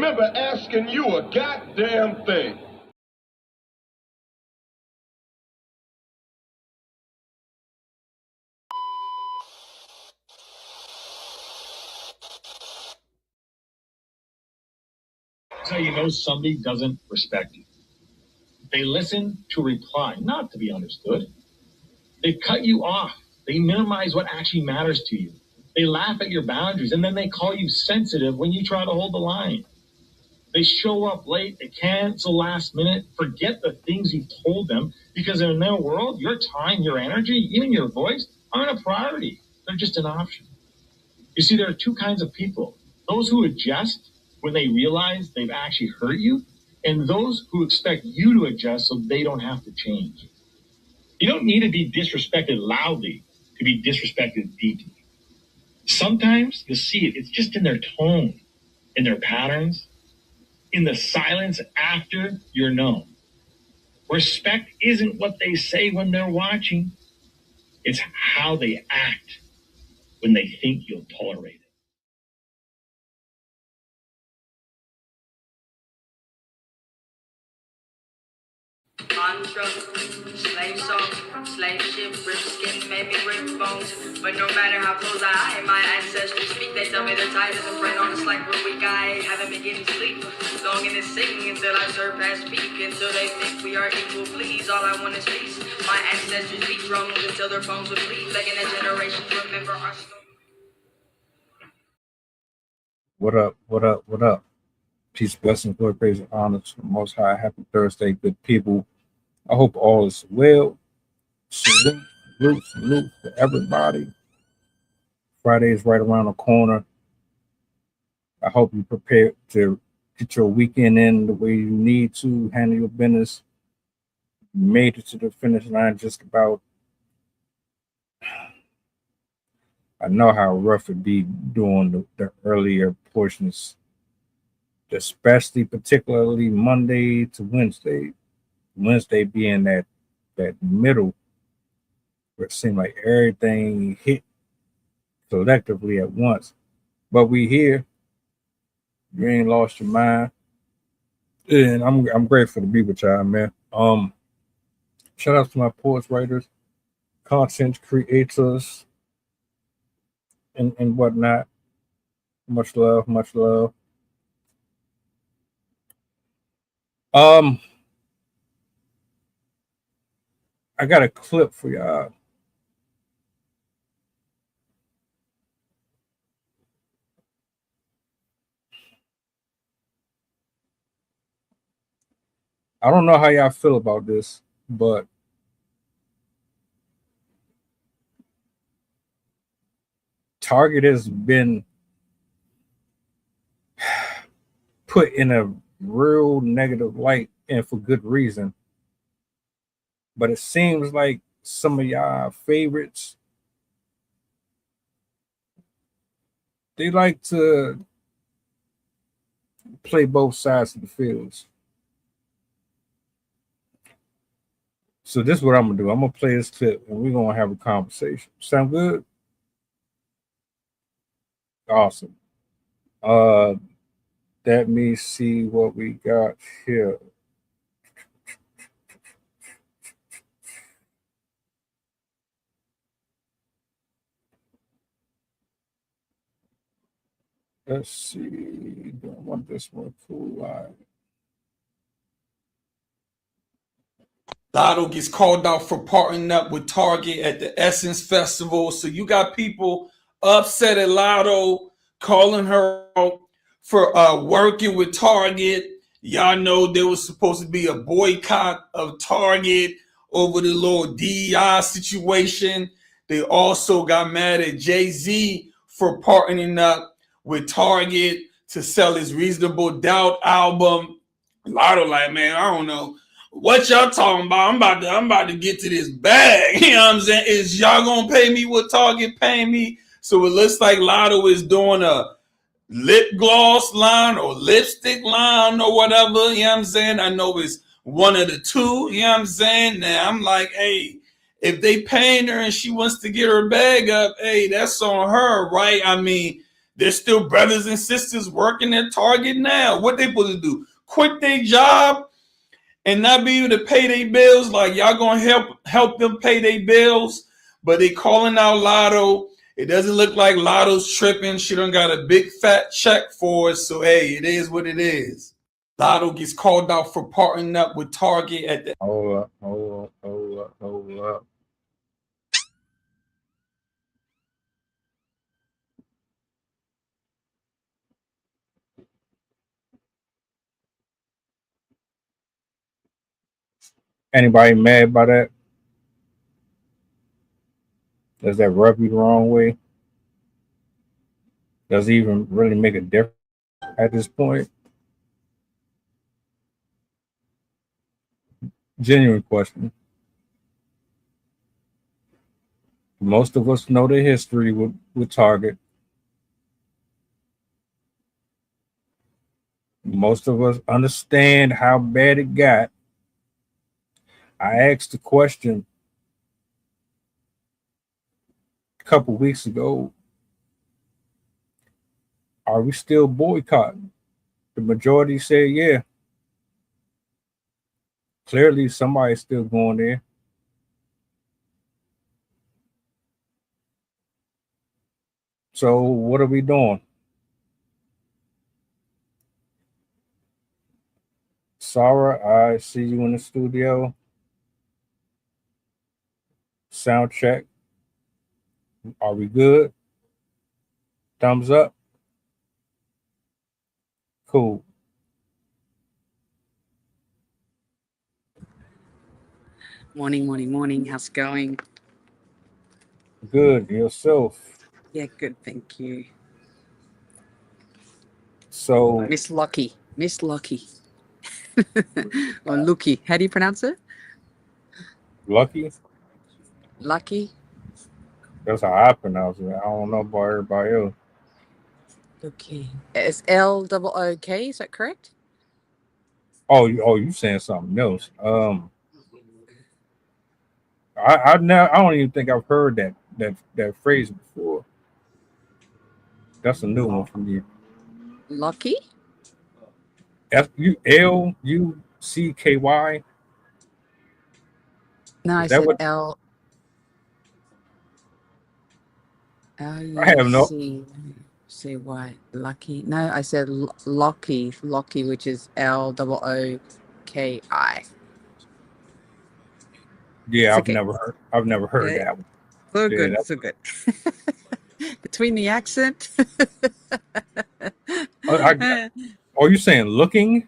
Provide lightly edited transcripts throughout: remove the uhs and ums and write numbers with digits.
remember asking you a goddamn thing. That's how you know somebody doesn't respect you. They listen to reply, not to be understood. They cut you off. They minimize what actually matters to you. They laugh at your boundaries, and then they call you sensitive when you try to hold the line. They show up late, they cancel last minute, forget the things you've told them, because in their world, your time, your energy, even your voice aren't a priority. They're just an option. You see, there are two kinds of people. Those who adjust when they realize they've actually hurt you, and those who expect you to adjust so they don't have to change. You don't need to be disrespected loudly to be disrespected deeply. Sometimes you'll see it. It's just in their tone, in their patterns, in the silence after you're known. Respect isn't what they say when they're watching. It's how they act when they think you'll tolerate it. Mantra, slave song, slave ship, rip skin, maybe rip bones. But no matter how close I am, my ancestors speak. They tell me they're tired as a friend on us like we're weak. I haven't been getting sleep. Longing to sing until I surpass peak. Until they think we are equal, please. All I want is peace. My ancestors beat drums until their bones would bleed. Begging the generations remember our story. What up? What up? What up? Peace, blessings, glory, praise, and honor to the Most High. Happy Thursday, good people. I hope all is well. Salute to everybody. Friday is right around the corner. I hope you prepared to get your weekend in the way you need to, handle your business. You made it to the finish line just about. I know how rough it'd be during the earlier portions, especially particularly Monday to Wednesday. Wednesday being that middle where it seemed like everything hit collectively at once. But we here. You ain't lost your mind. And I'm grateful to be with y'all, man. Shout out to my poets, writers, content creators, and whatnot. Much love, much love. I got a clip for y'all. I don't know how y'all feel about this, but Target has been put in a real negative light, and for good reason. But it seems like some of y'all favorites, they like to play both sides of the fields. So this is what I'm gonna do. I'm gonna play this clip and we're gonna have a conversation. Sound good? Awesome. Let me see what we got here. Let's see. I want this one cool live. Latto gets called out for partnering up with Target at the Essence Festival. So you got people upset at Latto, calling her out for working with Target. Y'all know there was supposed to be a boycott of Target over the little DEI situation. They also got mad at Jay-Z for partnering up with Target to sell his Reasonable Doubt album. Latto like, man, I don't know what y'all talking about. I'm about to get to this bag. You know what I'm saying? Is y'all gonna pay me what Target pay me? So it looks like Latto is doing a lip gloss line or lipstick line or whatever. You know what I'm saying? I know it's one of the two. You know what I'm saying? Now I'm like, hey, if they paying her and she wants to get her bag up, hey, that's on her, right? I mean, There's still brothers and sisters working at Target now. What they supposed to do? Quit their job and not be able to pay their bills? Like, y'all gonna help them pay their bills, but they calling out Latto. It doesn't look like Lotto's tripping. She done got a big fat check for us, so hey, it is what it is. Latto gets called out for partnering up with Target at the. Hold up. Anybody mad by that? Does that rub you the wrong way? Does it even really make a difference at this point? Genuine question. Most of us know the history with Target. Most of us understand how bad it got. I asked the question a couple weeks ago, are we still boycotting? The majority said, yeah. Clearly, somebody's still going there. So, what are we doing? Sarah, I see you in the studio. Sound check. Are we good? Thumbs up. Cool. Morning. How's it going? Good. Yourself. Yeah, good, thank you. So, Miss Lockie. Or Lucky. How do you pronounce it? Lucky. Lucky? That's how I pronounce it. I don't know about everybody else. Lucky. It's L-O-O-K, is that correct? Oh, you saying something else? I don't even think I've heard that phrase before. That's a new one for me. Lucky? Lucky. No, I Is that said what? L I have no. L-U-C-C-Y. Lucky. No, I said Lockie, which is L-O-O-K-I. Yeah, It's I've okay. never heard Yeah, that one. so Yeah, good, so good. Between the accent. oh, you saying looking?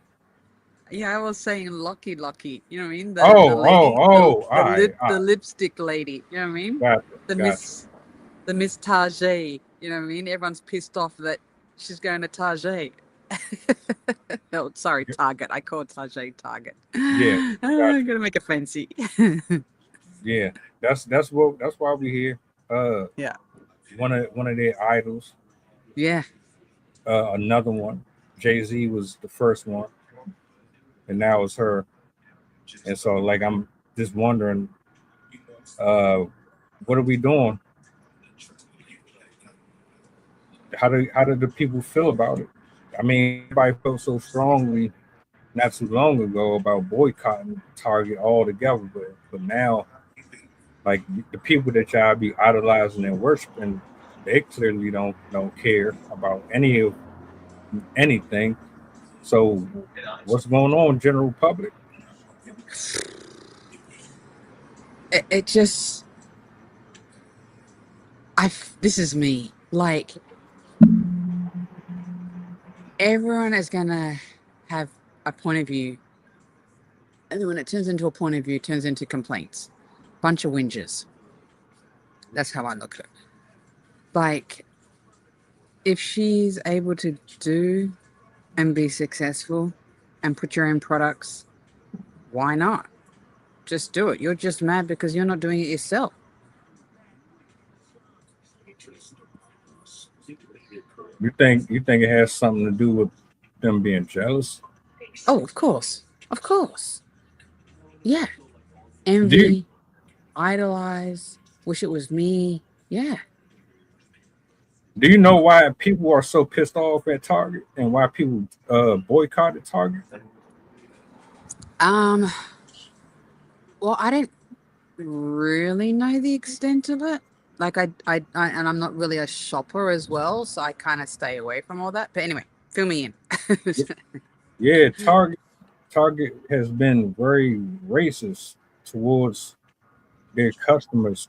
Yeah, I was saying lucky. You know what I mean? The Oh, lady, all right, all the right. lipstick lady. You know what I mean? Gotcha. The Miss Target. You know what I mean? Everyone's pissed off that she's going to Target. No, sorry, Target. I called Target. Yeah, I'm gotcha. gonna make it fancy. Yeah, that's why we here. Uh, Yeah. one of their idols. Yeah. Another one. Jay-Z was the first one, and now it's her. And so, like, I'm just wondering, uh, what are we doing? How did the people feel about it? I mean, everybody felt so strongly not too long ago about boycotting Target altogether, but now, like, the people that y'all be idolizing and worshiping, they clearly don't care about anything. So, what's going on, general public? It just, this is me. Like, everyone is gonna have a point of view, and then when it turns into a point of view, it turns into complaints. Bunch of whingers. That's how I look at it. Like, if she's able to do and be successful and put your own products, why not? Just do it. You're just mad because you're not doing it yourself. You think it has something to do with them being jealous? Oh, of course. Of course. Yeah. Do you Envy, idolize, wish it was me. Yeah. Do you know why people are so pissed off at Target and why people boycotted Target? Um, well, I don't really know the extent of it. Like and I'm not really a shopper as well, so I kind of stay away from all that. But anyway, fill me in. Yeah, Target has been very racist towards their customers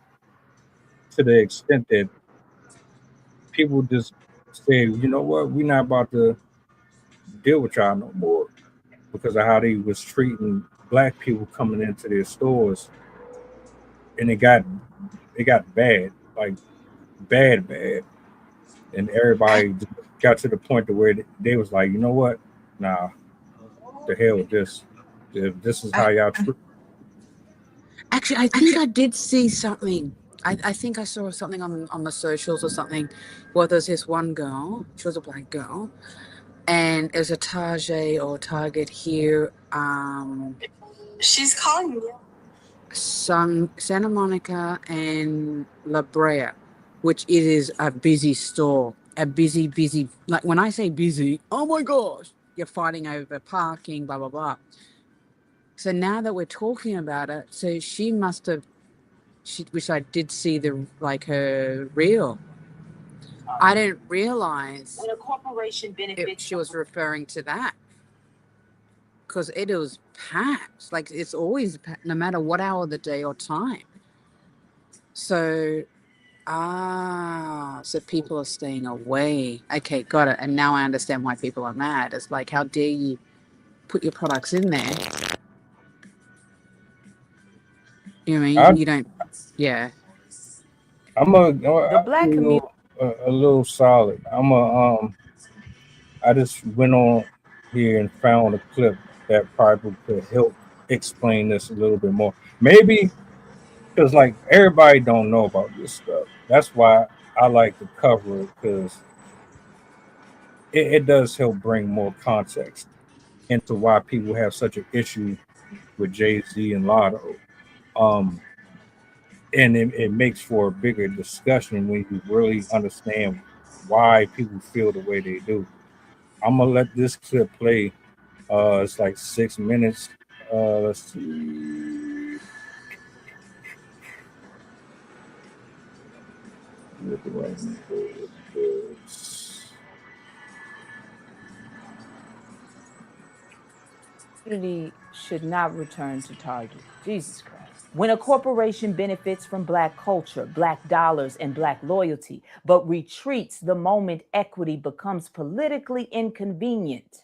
to the extent that people just say, you know what, we're not about to deal with y'all no more because of how they was treating black people coming into their stores, and it got bad, like bad, and everybody just got to the point to where they was like, you know what, nah, the hell with this. If this is how I, y'all treat. actually, I think I did see something. I think I saw something on the socials or something. Well, there's this one girl. She was a black girl, and there's a Target or Target here. She's calling you. Santa Monica and La Brea, which it is a busy store, a busy. Like when I say busy, oh my gosh, you're fighting over parking, blah blah blah. So now that we're talking about it, so she must have, which I did see the like her reel. I didn't realize When a corporation benefits she was referring to that because it was packed. Like it's always packed, no matter what hour of the day or time. So so people are staying away. Okay, got it. And now I understand why people are mad. It's like, how dare you put your products in there? You know what I mean? I, You don't, yeah. the I'll black be community. a little solid. I just went on here and found a clip that probably could help explain this a little bit more. Maybe because like everybody don't know about this stuff. That's why I like to cover it because it does help bring more context into why people have such an issue with Jay Z and Lotto. Um, and it makes for a bigger discussion when you really understand why people feel the way they do. I'm gonna let this clip play. It's like 6 minutes. Let's see. What do I need for this? Should not return to Target. Jesus Christ. When a corporation benefits from Black culture, Black dollars, and Black loyalty, but retreats the moment equity becomes politically inconvenient,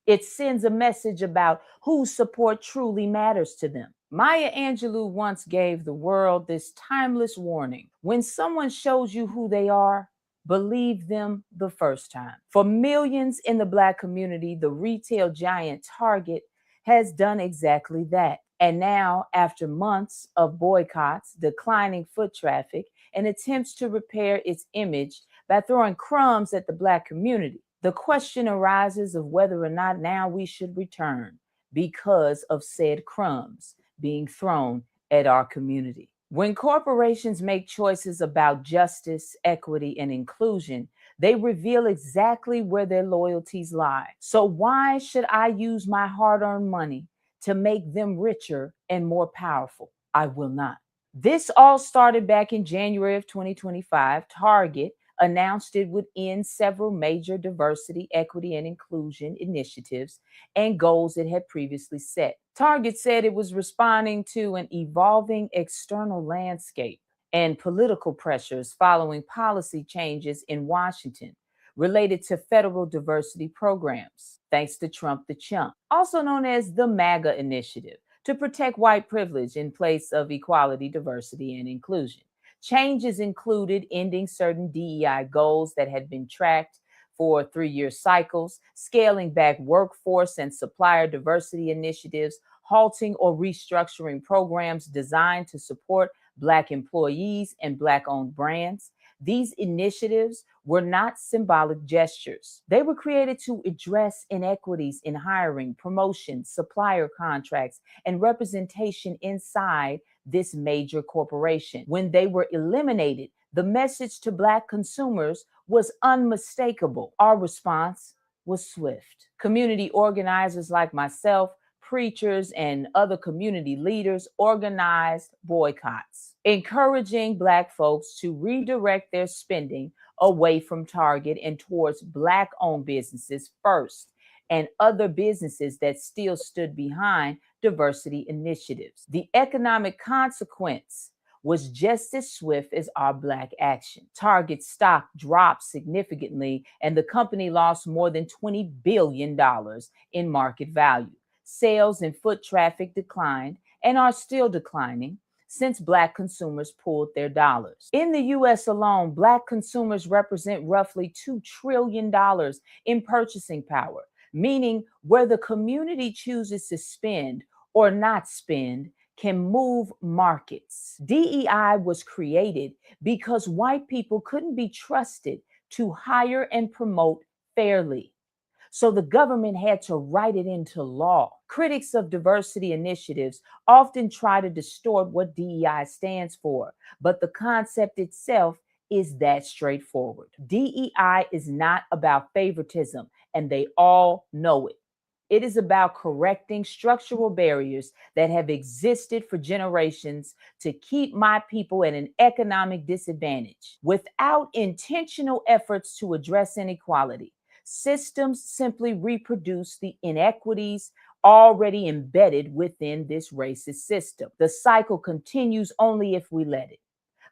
it sends a message about whose support truly matters to them. Maya Angelou once gave the world this timeless warning: when someone shows you who they are, believe them the first time. For millions in the Black community, the retail giant Target has done exactly that. And now, after months of boycotts, declining foot traffic, and attempts to repair its image by throwing crumbs at the Black community, the question arises of whether or not now we should return because of said crumbs being thrown at our community. When corporations make choices about justice, equity, and inclusion, they reveal exactly where their loyalties lie. So why should I use my hard-earned money to make them richer and more powerful? I will not. This all started back in January of 2025. Target announced it would end several major diversity, equity, and inclusion initiatives and goals it had previously set. Target said it was responding to an evolving external landscape and political pressures following policy changes in Washington related to federal diversity programs, thanks to Trump the Chump, also known as the MAGA Initiative, to protect white privilege in place of equality, diversity, and inclusion. Changes included ending certain DEI goals that had been tracked for 3-year cycles, scaling back workforce and supplier diversity initiatives, halting or restructuring programs designed to support Black employees and Black-owned brands. These initiatives were not symbolic gestures. They were created to address inequities in hiring, promotion, supplier contracts, and representation inside this major corporation. When they were eliminated, The message to Black consumers was unmistakable. Our response was swift. Community organizers like myself, preachers, and other community leaders organized boycotts, encouraging Black folks to redirect their spending away from Target and towards Black-owned businesses first, and other businesses that still stood behind diversity initiatives. The economic consequence was just as swift as our Black action. Target stock dropped significantly, and the company lost more than $20 billion in market value. Sales and foot traffic declined and are still declining since Black consumers pulled their dollars. In the US alone, Black consumers represent roughly $2 trillion in purchasing power, meaning where the community chooses to spend or not spend can move markets. DEI was created because white people couldn't be trusted to hire and promote fairly. So the government had to write it into law. Critics of diversity initiatives often try to distort what DEI stands for, but the concept itself is that straightforward. DEI is not about favoritism, and they all know it. It is about correcting structural barriers that have existed for generations to keep my people at an economic disadvantage. Without intentional efforts to address inequality, systems simply reproduce the inequities already embedded within this racist system. The cycle continues only if we let it.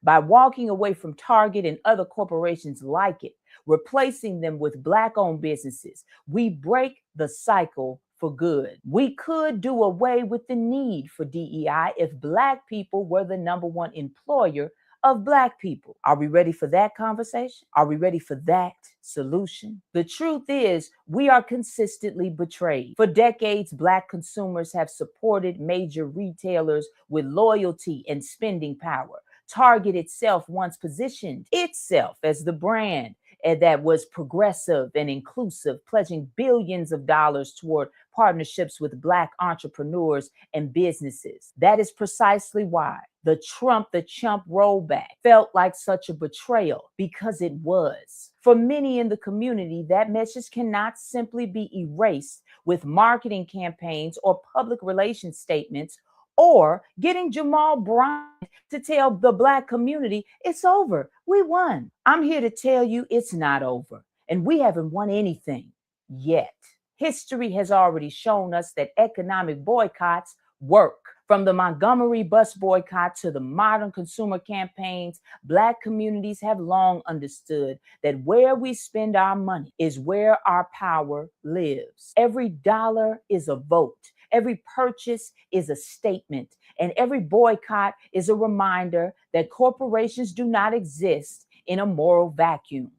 By walking away from Target and other corporations like it, replacing them with Black-owned businesses, we break the cycle for good. We could do away with the need for DEI if Black people were the number one employer of Black people. Are we ready for that conversation? Are we ready for that solution? The truth is, we are consistently betrayed. For decades, Black consumers have supported major retailers with loyalty and spending power. Target itself once positioned itself as the brand that was progressive and inclusive, pledging billions of dollars toward partnerships with Black entrepreneurs and businesses. That is precisely why the Trump the Chump rollback felt like such a betrayal, because it was. For many in the community, that message cannot simply be erased with marketing campaigns or public relations statements, or getting Jamal Bryant to tell the Black community it's over. We won. I'm here to tell you it's not over, and we haven't won anything yet. History has already shown us that economic boycotts work. From the Montgomery bus boycott to the modern consumer campaigns, Black communities have long understood that where we spend our money is where our power lives. Every dollar is a vote. Every purchase is a statement, and every boycott is a reminder that corporations do not exist in a moral vacuum.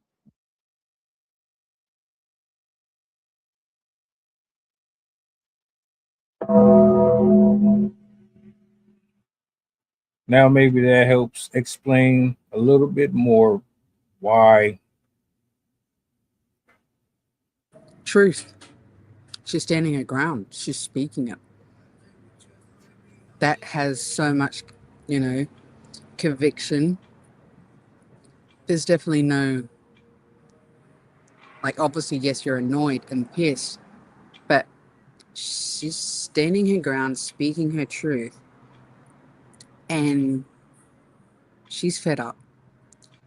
Now, maybe that helps explain a little bit more why. Truth. She's standing her ground. She's speaking it. That has so much, conviction. There's definitely no, obviously, yes, you're annoyed and pissed, but she's standing her ground, speaking her truth, and she's fed up.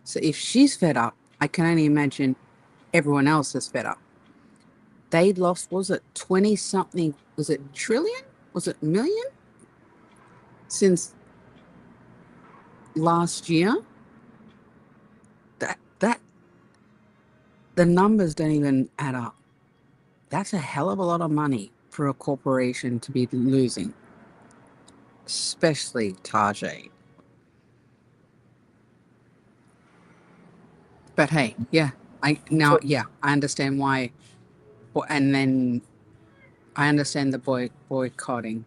So if she's fed up, I can only imagine everyone else is fed up. They lost, was it 20 something? Was it trillion? Was it million? Since last year? That the numbers don't even add up. That's a hell of a lot of money for a corporation to be losing, especially Target. But hey, I understand why, and then I understand the boycotting.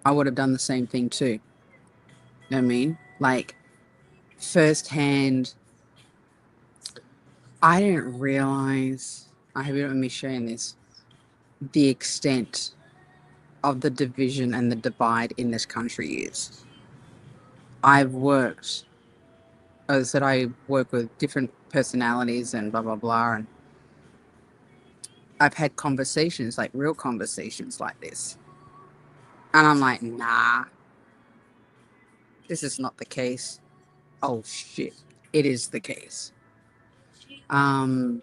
I would have done the same thing too. You know what I mean? Firsthand, I didn't realize, I hope you don't mind me sharing this, the extent of the division and the divide in this country is. I've worked as I said, I work with different personalities and blah blah blah, and I've had conversations, like real conversations like this, and I'm like, nah, this is not the case. Oh shit, it is the case. Um,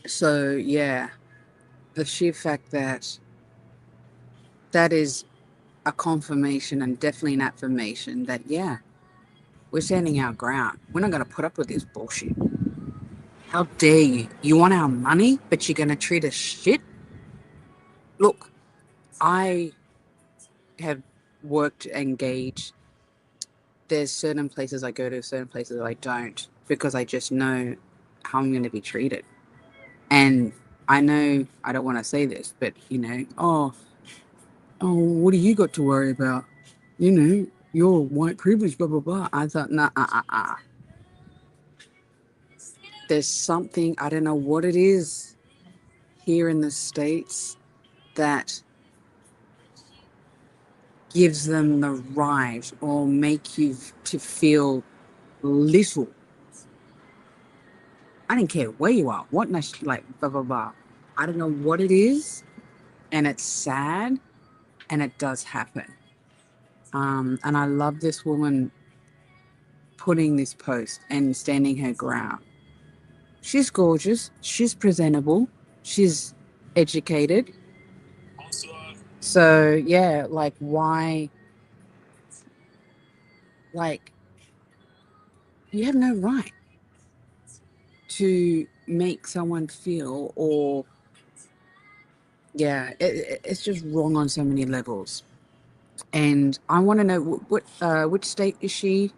so yeah, the sheer fact that that is a confirmation and definitely an affirmation that yeah, we're standing our ground. We're not going to put up with this bullshit. How dare you? You want our money, but you're going to treat us shit? Look, I have worked, engaged. There's certain places I go to, certain places I don't, because I just know how I'm going to be treated. And I know I don't want to say this, but oh, what do you got to worry about? You're white privilege, blah blah blah. I thought, nah, there's something, I don't know what it is here in the States that gives them the right or make you to feel little. I don't care where you are, what like blah blah blah. I don't know what it is, and it's sad, and it does happen. And I love this woman putting this post and standing her ground. She's gorgeous, she's presentable, she's educated. So yeah, like why, like, you have no right to make someone feel, or yeah, it's just wrong on so many levels. And I want to know which state is she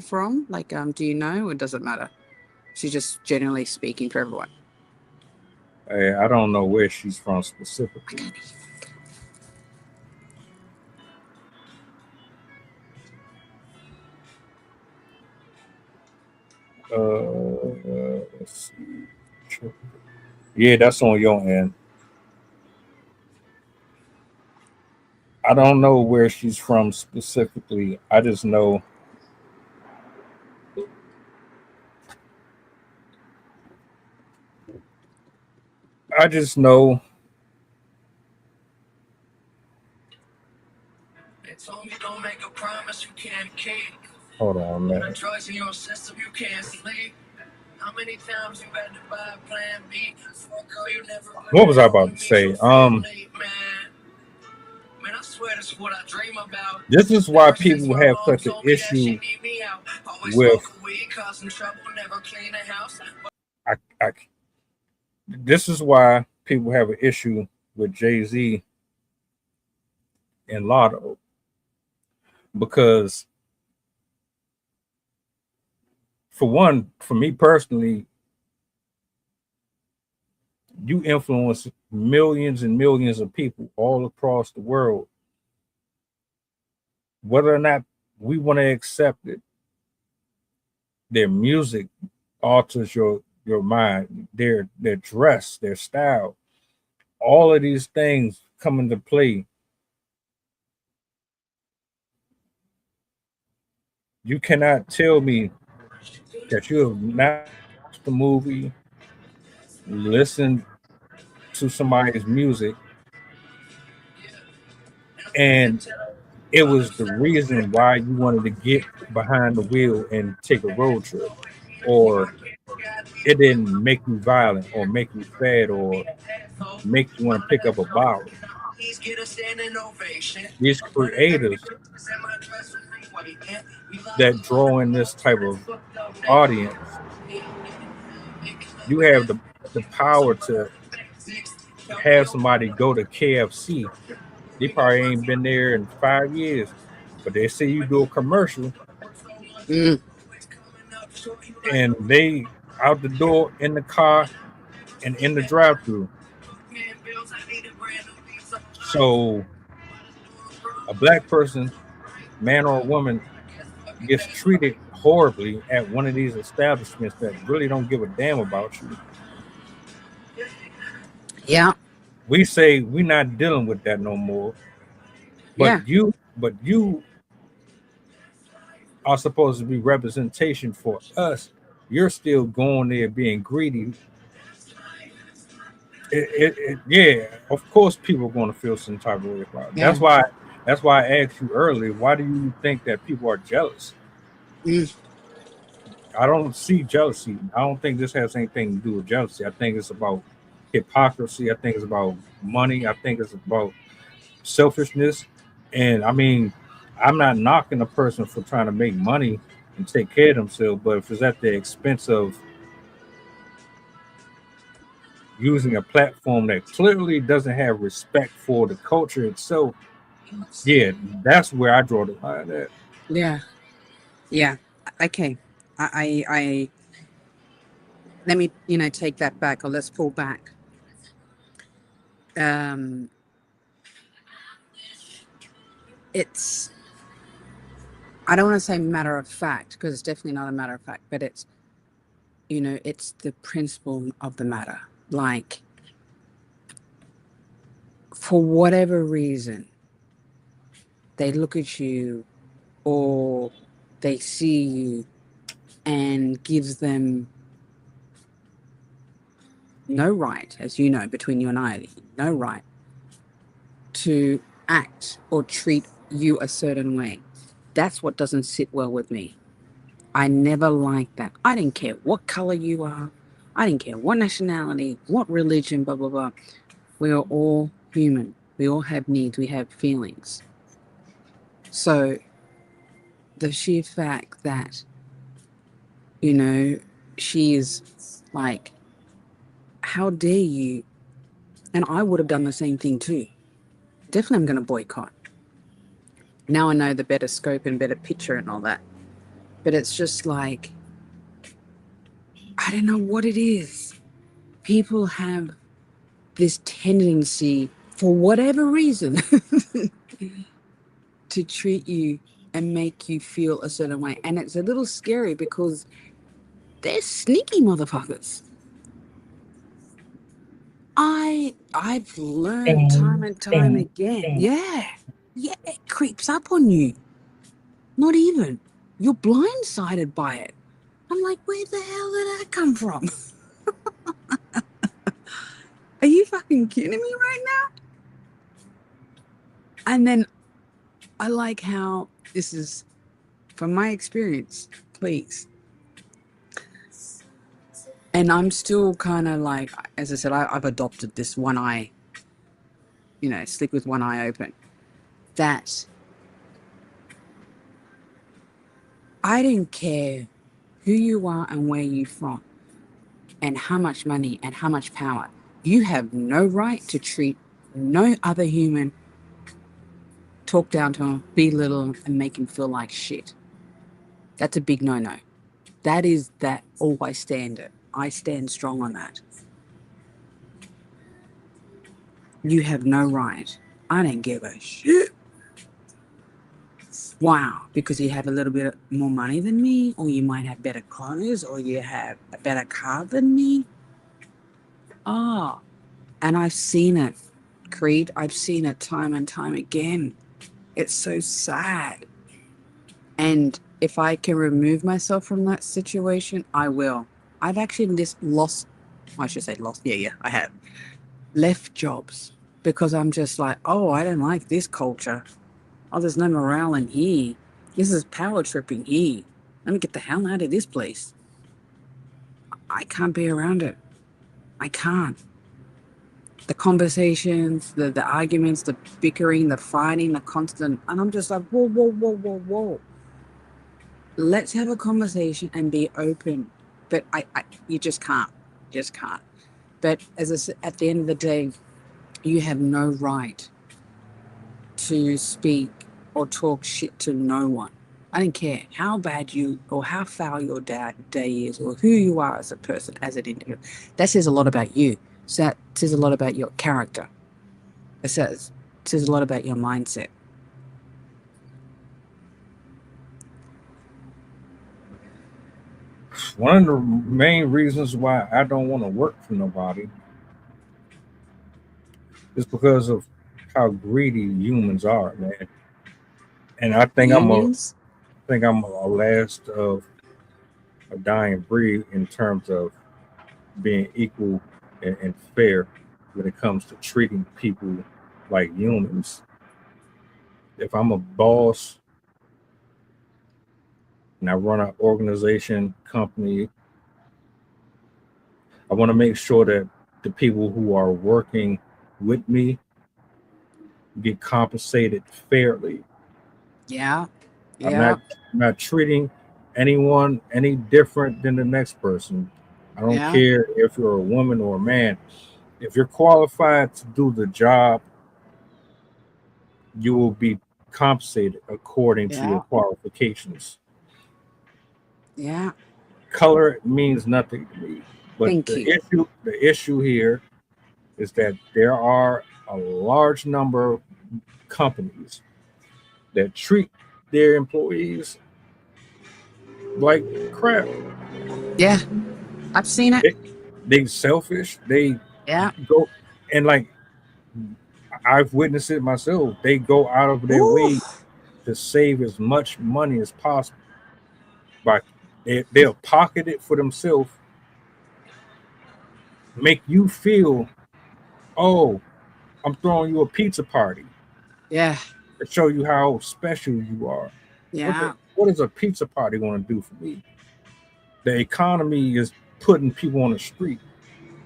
from? Like, do you know, or does it matter? She's just generally speaking for everyone. I don't know where she's from specifically. Let's see. Yeah, that's on your end. I don't know where she's from specifically. I just know. Don't make a promise you can't keep. Hold on a A minute. choice in your system you can't sleep. How many times you had to buy a plan B for a girl you never What was met? I Only about to meet say? your family, man. Man, I swear this is what I dream about. This is why Ever since people my have mom such an told me that she issue need me out. Always with. smoking weed, causing trouble, never clean the house. I. This is why people have an issue with Jay-Z and Lotto, because for one, for me personally, you influence millions and millions of people all across the world. Whether or not we want to accept it, their music alters your mind, their dress, their style. All of these things come into play. You cannot tell me that you have not watched the movie, listened to somebody's music, and it was the reason why you wanted to get behind the wheel and take a road trip, or it didn't make you violent or make you fat or make you want to pick up a bottle. These creators that draw in this type of audience, you have the power to have somebody go to KFC. They probably ain't been there in 5 years, but they see you do a commercial Mm. and they out the door, in the car, and in the drive-through. So a black person, man or woman, gets treated horribly at one of these establishments that really don't give a damn about you. Yeah, We say we're not dealing with that no more. yeah. But you are supposed to be representation for us, you're still going there being greedy. Yeah, of course, people are going to feel some type of way about it. Yeah. That's why I asked you earlier. Why do you think that people are jealous? Mm. I don't see jealousy. I don't think this has anything to do with jealousy. I think it's about hypocrisy. I think it's about money. I think it's about selfishness. And I mean, I'm not knocking a person for trying to make money and take care of themselves, but if it's at the expense of using a platform that clearly doesn't have respect for the culture itself, yeah, that's where I draw the line at. Yeah. Yeah. Okay. I let me, take that back, or let's pull back. Um, it's, I don't want to say matter of fact, because it's definitely not a matter of fact, but it's the principle of the matter. Like, for whatever reason, they look at you or they see you and gives them no right, as you know, between you and I, no right to act or treat you a certain way. That's what doesn't sit well with me. I never liked that. I didn't care what color you are. I didn't care what nationality, what religion, blah, blah, blah. We are all human. We all have needs. We have feelings. So the sheer fact that, she is like, how dare you? And I would have done the same thing too. Definitely I'm going to boycott. Now I know the better scope and better picture and all that. But it's just like, I don't know what it is. People have this tendency, for whatever reason, to treat you and make you feel a certain way. And it's a little scary because they're sneaky motherfuckers. I've learned time and time again. Yeah. Yeah, it creeps up on you. Not even. You're blindsided by it. I'm like, where the hell did that come from? Are you fucking kidding me right now? And then I like how this is, from my experience, please. And I'm still kind of like, as I said, I've adopted this one eye, sleep with one eye open. That I didn't care who you are and where you're from and how much money and how much power. You have no right to treat no other human, talk down to him, belittle him, and make him feel like shit. That's a big no-no. That is that always standard. I stand strong on that. You have no right. I don't give a shit. Wow, because you have a little bit more money than me, or you might have better clothes, or you have a better car than me. Oh, and I've seen it, Creed. I've seen it time and time again. It's so sad. And if I can remove myself from that situation, I will. I've actually I have left jobs because I'm just like, oh, I don't like this culture. Oh, there's no morale in here. This is power tripping here. Let me get the hell out of this place. I can't be around it. I can't. The conversations, the arguments, the bickering, the fighting, the constant, and I'm just like, whoa, whoa, whoa, whoa, whoa. Let's have a conversation and be open. But you just can't. Just can't. But as I said, at the end of the day, you have no right to speak or talk shit to no one. I don't care how bad you or how foul your day is or who you are as a person, as an individual. That says a lot about you. So that says a lot about your character. It says a lot about your mindset. One of the main reasons why I don't want to work for nobody is because of how greedy humans are, man. And I think I'm a Unions? think I'm a last of a dying breed in terms of being equal and fair when it comes to treating people like humans. If I'm a boss and I run an organization, company, I want to make sure that the people who are working with me get compensated fairly. Yeah. I'm Yeah. not treating anyone any different than the next person. I don't Yeah. care if you're a woman or a man. If you're qualified to do the job, you will be compensated according to your Yeah. qualifications. Yeah. Color means nothing to me. But Thank you. the issue here is that there are a large number of companies that treat their employees like crap. Yeah. I've seen it. They, they selfish. They Yeah. go and like I've witnessed it myself. They go out of their Ooh. way to save as much money as possible. By they'll pocket it for themselves, make you feel, oh, I'm throwing you a pizza party Yeah. to show you how special you are. Yeah. What is a pizza party going to do for me? The economy is putting people on the street.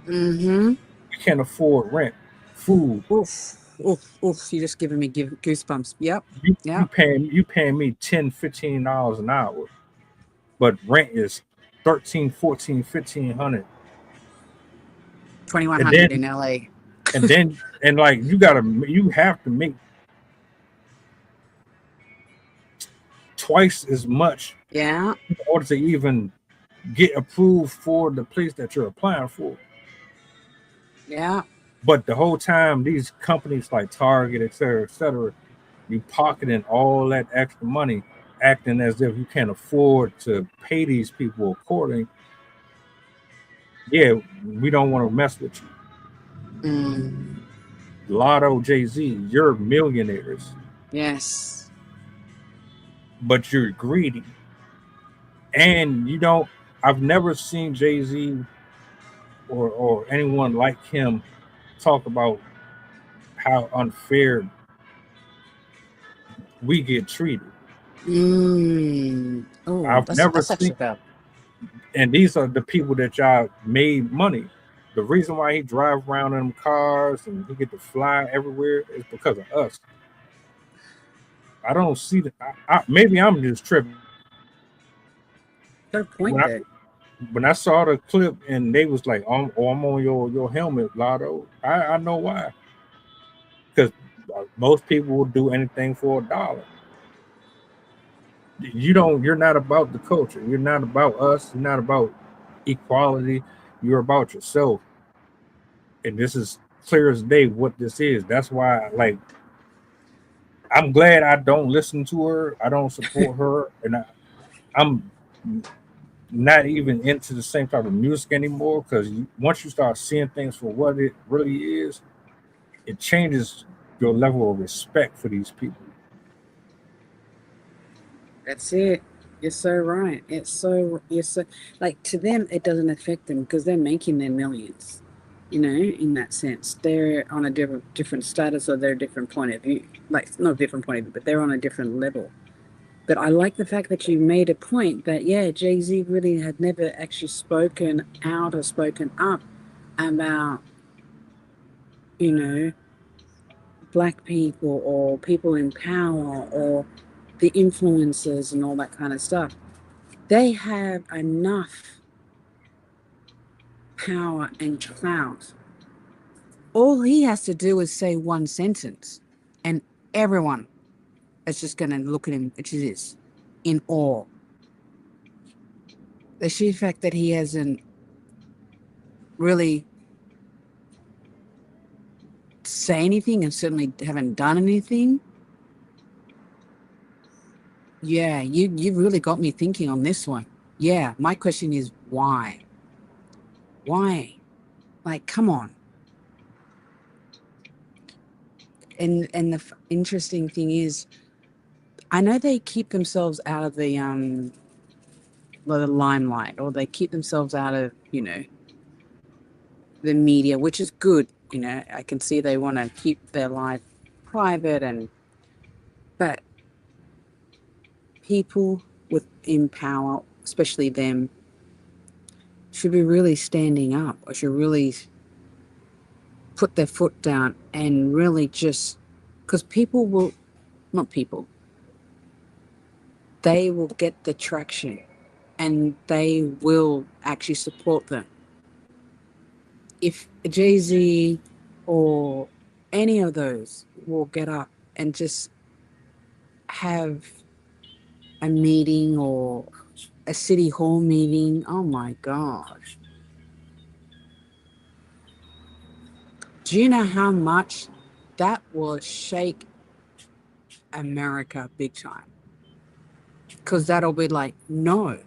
Mm-hmm. You can't afford rent, food. Oof. Oof. Oof. You're just giving me goosebumps. Yep. You Yep. paying me $10, $15 an hour, but rent is 13, 14, 1500. And 2100 in then LA. and like you have to make twice as much Yeah. in order to even get approved for the place that you're applying for. Yeah. But the whole time, these companies like Target, et cetera, you pocketing all that extra money, acting as if you can't afford to pay these people according. Yeah, we don't want to mess with you. Mm. Lotto, Jay Z, you're millionaires, Yes. but you're greedy, and you don't. I've never seen Jay Z or anyone like him talk about how unfair we get treated. Mm. Oh, I've never that's seen, actually bad. and these are the people that y'all made money. The reason why he drive around in them cars and he get to fly everywhere is because of us. I don't see that. Maybe I'm just tripping. Good point When I there. when I saw the clip and they was like, oh, I'm on your helmet, Lotto. I know why. Because most people will do anything for $1. You're not about the culture. You're not about us. You're not about equality. You're about yourself. And this is clear as day what this is. That's why, like, I'm glad I don't listen to her. I don't support her, and I'm not even into the same type of music anymore. Because once you start seeing things for what it really is, it changes your level of respect for these people. That's it. You're so right. You're so like to them it doesn't affect them because they're making their millions. You know, in that sense, they're on a different status or they're a different point of view. Like not a different point of view, but they're on a different level. But I like the fact that you made a point that yeah, Jay Z really had never actually spoken out or spoken up about you know black people or people in power or the influencers and all that kind of stuff. They have enough power and clout. All he has to do is say one sentence, and everyone is just going to look at him, which it is, in awe. The sheer fact that he hasn't really say anything and certainly haven't done anything. Yeah, you really got me thinking on this one. Yeah, my question is why? Why? Like, come on. And the interesting thing is, I know they keep themselves out of the limelight, or they keep themselves out of, the media, which is good. I can see they want to keep their life private, but people in power, especially them, should be really standing up, or should really put their foot down and really just, because they will get the traction and they will actually support them. If Jay-Z or any of those will get up and just have a meeting or a city hall meeting, oh my gosh. Do you know how much that will shake America big time? Because that'll be like, no,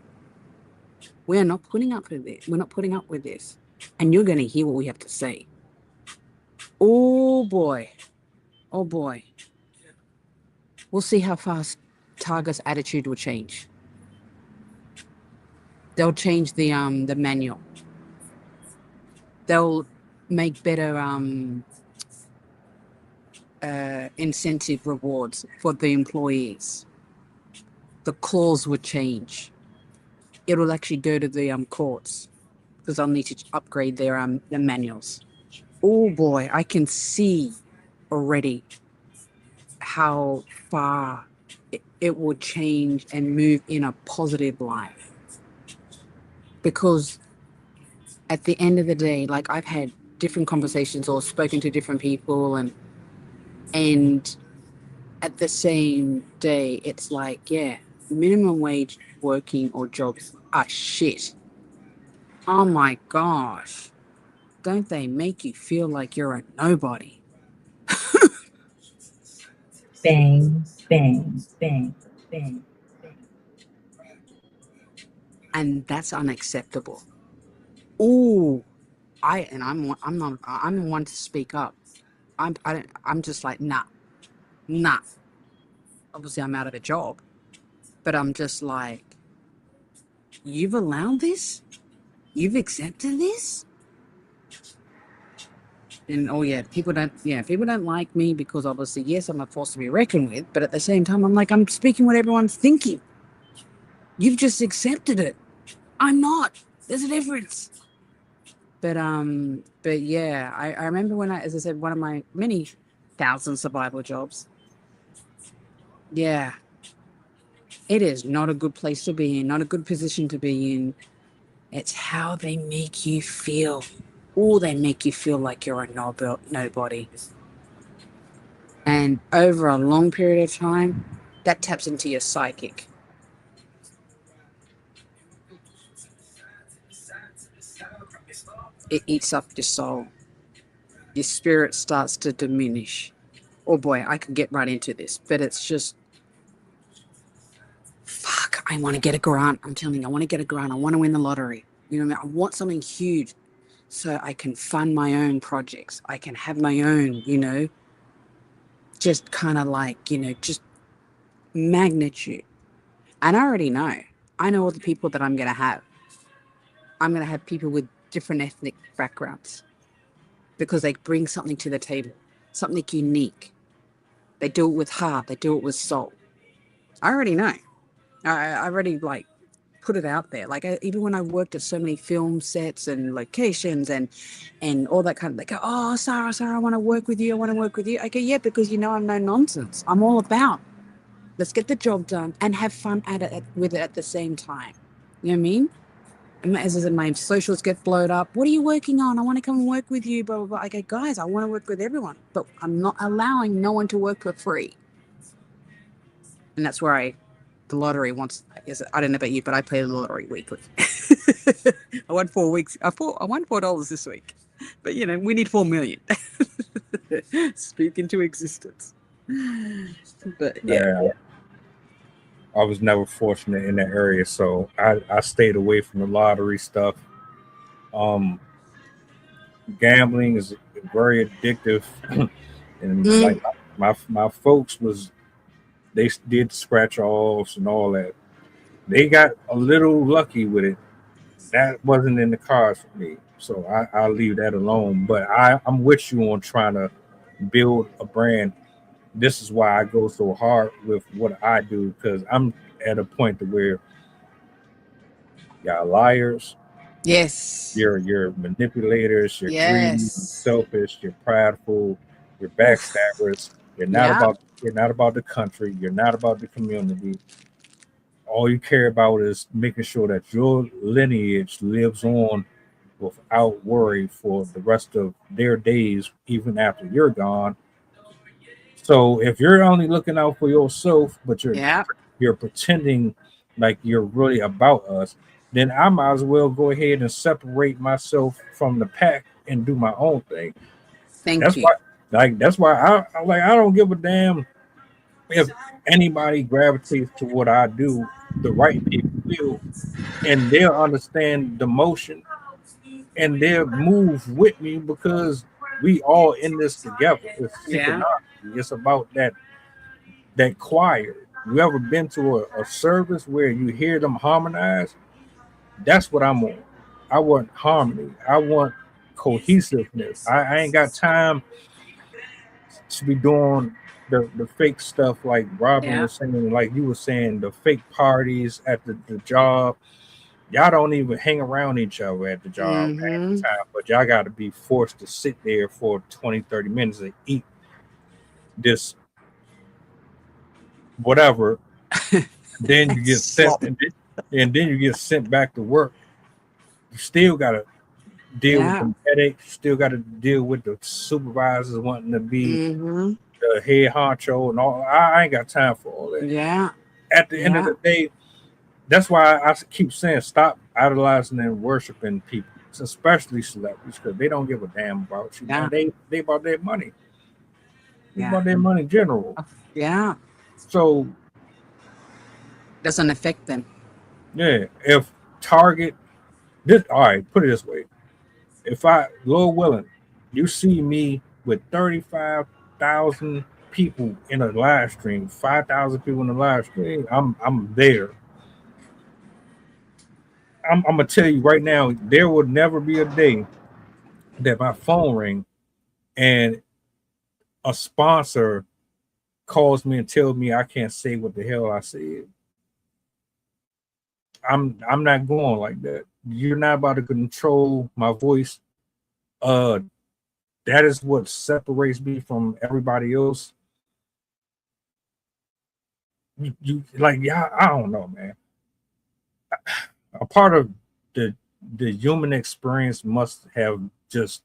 we're not putting up with this. We're not putting up with this. And you're going to hear what we have to say. Oh boy. Oh boy. We'll see how fast Target's attitude will change. They'll change the manual. They'll make better incentive rewards for the employees. The clause would change. It will actually go to the courts, because they'll need to upgrade their manuals. Oh boy, I can see already how far it will change and move in a positive light. Because at the end of the day, like, I've had different conversations or spoken to different people, and at the same day, it's like, yeah, minimum wage working or jobs are shit. Oh my gosh. Don't they make you feel like you're a nobody? Bang, bang, bang, bang. And that's unacceptable. Ooh, I'm the one to speak up. I'm just like, nah. Obviously, I'm out of a job, but I'm just like, you've allowed this? You've accepted this? And people don't like me because obviously, yes, I'm a force to be reckoned with, but at the same time, I'm like, I'm speaking what everyone's thinking. You've just accepted it. I'm not. There's a difference. But yeah, I remember when as I said, one of my many thousand survival jobs. Yeah, it is not a good place to be in, not a good position to be in. It's how they make you feel. Or they make you feel like you're a nobody. And over a long period of time, that taps into your psychic. It eats up your soul. Your spirit starts to diminish. Oh boy, I could get right into this, but it's just, fuck, I want to get a grant. I'm telling you, I want to get a grant. I want to win the lottery. You know what I mean? I want something huge so I can fund my own projects. I can have my own, just kind of like, just magnitude. And I already know. I know all the people that I'm going to have. I'm going to have people with different ethnic backgrounds because they bring something to the table, something unique. They do it with heart. They do it with soul. I already know. I already put it out there. Even when I worked at so many film sets and locations and all that kind of, they go, oh, Sarah, I want to work with you. I go, yeah, because I'm no nonsense. I'm all about, let's get the job done and have fun with it at the same time. You know what I mean? And as I said, my socials get blowed up. What are you working on? I want to come and work with you, blah, blah, blah. I go, guys, I want to work with everyone, but I'm not allowing no one to work for free. And that's where the lottery wants, I don't know about you, but I play the lottery weekly. I won 4 weeks. I won $4 this week, but we need 4 million. Speak into existence. But Yeah. I was never fortunate in that area, so I stayed away from the lottery stuff. Gambling is very addictive, and like my folks was They did scratch offs and all that. They got a little lucky with it. That wasn't in the cards for me. So I'll leave that alone. But I'm with you on trying to build a brand. This is why I go so hard with what I do, because I'm at a point to where y'all liars, Yes. you're manipulators, you're greedy, you're Yes. selfish, you're prideful, you're Oof. backstabbers. Yeah. You're not about the country. You're not about the community. All you care about is making sure that your lineage lives on without worry for the rest of their days, even after you're gone. So if you're only looking out for yourself, but Yeah. you're pretending like you're really about us, then I might as well go ahead and separate myself from the pack and do my own thing. Thank That's you. why, that's why I don't give a damn if anybody gravitates to what I do. The right people will, and they'll understand the motion and they'll move with me because we all in this together. It's Yeah. synchronicity. It's about that choir. You ever been to a service where you hear them harmonize? That's what I'm on. I want harmony. I want cohesiveness. I ain't got time to be doing the fake stuff like Robin Yeah. was saying, like you were saying, the fake parties at the job. Y'all don't even hang around each other at the job half the Mm-hmm. time, but y'all got to be forced to sit there for 20, 30 minutes and eat this whatever. Then you get sent, Slop. and then you get sent back to work. You still got to deal with Yeah. the headaches. You still got to deal with the supervisors wanting to be Mm-hmm. the head honcho and all. I ain't got time for all that. Yeah. At the end of Yeah. the day, that's why I keep saying stop idolizing and worshiping people, especially celebrities, because they don't give a damn about you, man. Yeah. They about their money. They Yeah. about their money in general. Yeah. So Doesn't affect them. yeah, if Target this all right, put it this way. If I Lord willing, you see me with 35,000 people in a live stream, 5,000 people in a live stream, I'm there. I'm gonna tell you right now, there will never be a day that my phone ring and a sponsor calls me and tells me I can't say what the hell I said. I'm not going like that. You're not about to control my voice. Uh that is what separates me from everybody else. You like yeah, I don't know, man. A part of the the human experience must have just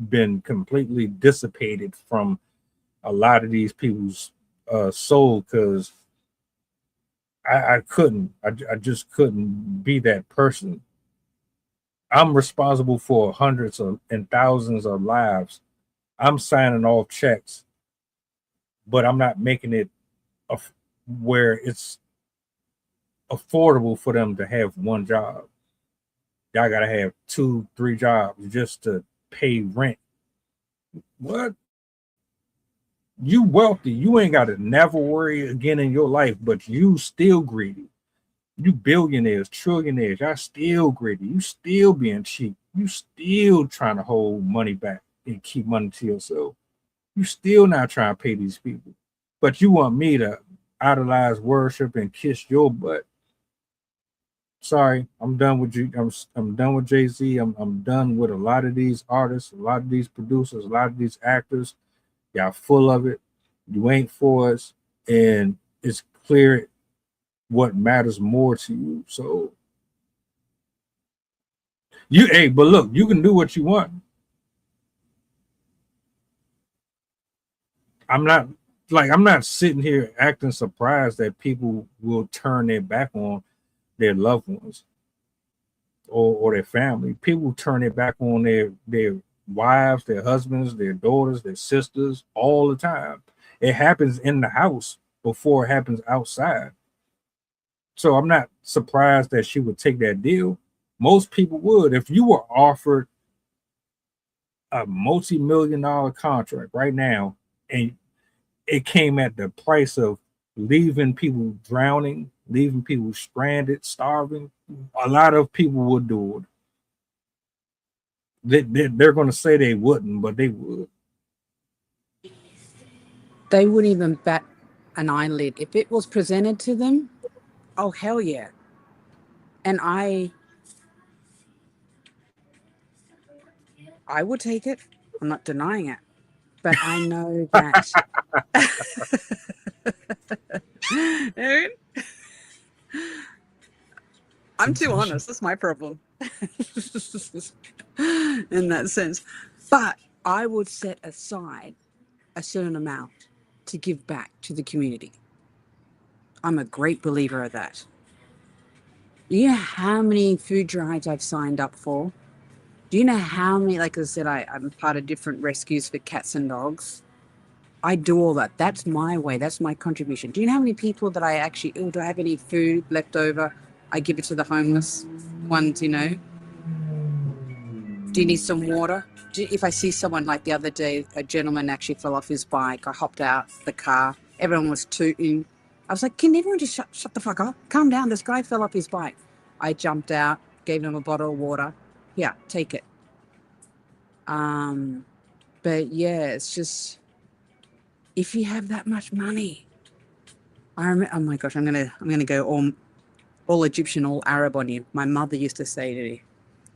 been completely dissipated from a lot of these people's soul because I couldn't. I just couldn't be that person. I'm responsible for hundreds of and thousands of lives. I'm signing off checks, but I'm not making it where it's affordable for them to have one job. Y'all gotta have two, three jobs just to pay rent. What? You wealthy. You ain't gotta never worry again in your life, but you still greedy. You billionaires, trillionaires, y'all still greedy. You still being cheap. You still trying to hold money back and keep money to yourself. You still not trying to pay these people. But you want me to idolize, worship, and kiss your butt. Sorry, I'm done with you. I'm done with Jay-Z. I'm done with a lot of these artists, a lot of these producers, a lot of these actors. Y'all full of it. You ain't for us. And it's clear what matters more to you. So but look, you can do what you want. I'm not I'm not sitting here acting surprised that people will turn their back on their loved ones or their family. People turn their back on their wives, their husbands, their daughters, their sisters all the time. It happens in the house before it happens outside. So I'm not surprised that she would take that deal. Most people would. If you were offered a multi-million-dollar contract right now and it came at the price of leaving people drowning, leaving people stranded, starving. A lot of people would do it. They're going to say they wouldn't, but they would. They wouldn't even bat an eyelid if it was presented to them. Oh hell yeah! And I would take it. I'm not denying it, but I know that. Aaron, I'm too honest. That's my problem. In that sense. But I would set aside a certain amount to give back to the community. I'm a great believer of that. You know how many food drives I've signed up for? Do you know how many, like I said, I'm part of different rescues for cats and dogs. I do all that. That's my way. That's my contribution. Do you know how many people that I actually, oh, do I have any food left over? I give it to the homeless ones, you know. Do you need some water? If I see someone, like the other day, a gentleman actually fell off his bike. I hopped out the car. Everyone was tooting. I was like, can everyone just shut the fuck up? Calm down. This guy fell off his bike. I jumped out, gave him a bottle of water. Yeah, take it. But yeah, it's just, if you have that much money, oh my gosh, I'm gonna go all Egyptian, all Arab on you. My mother used to say to me,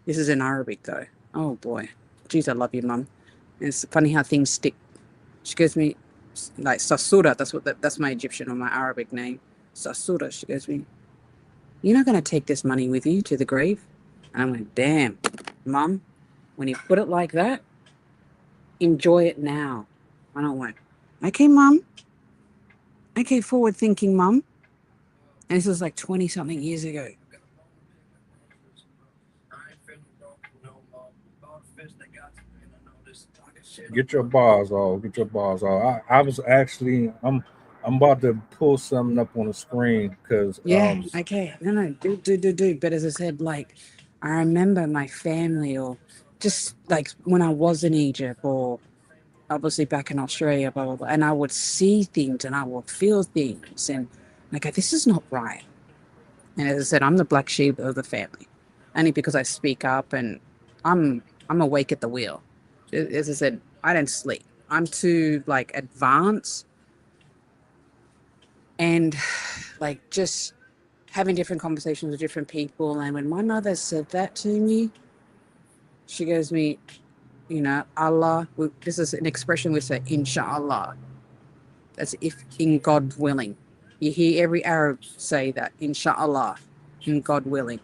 this is in Arabic though. Oh boy, geez, I love you, mum. And it's funny how things stick. She goes to me, like Sasura. That's my Egyptian or my Arabic name. Sasura. She goes to me, you're not gonna take this money with you to the grave. And I went, damn, mum. When you put it like that, enjoy it now. And I went, okay, mum. Okay, forward thinking, mum. And this was like 20 something years ago. Get your bars off. Get your bars off. I was actually I'm about to pull something up on the screen because Yeah, okay. No, do. But as I said, like, I remember my family, or just like when I was in Egypt, or obviously back in Australia, blah, blah, blah, and I would see things and I would feel things, and I go, this is not right. And as I said, I'm the black sheep of the family, only because I speak up and I'm awake at the wheel. As I said, I don't sleep. I'm too like advanced, and like just having different conversations with different people. And when my mother said that to me, she goes to me, you know, Allah, this is an expression we say, inshallah. That's if in God willing. You hear every Arab say that, inshallah, in God willing.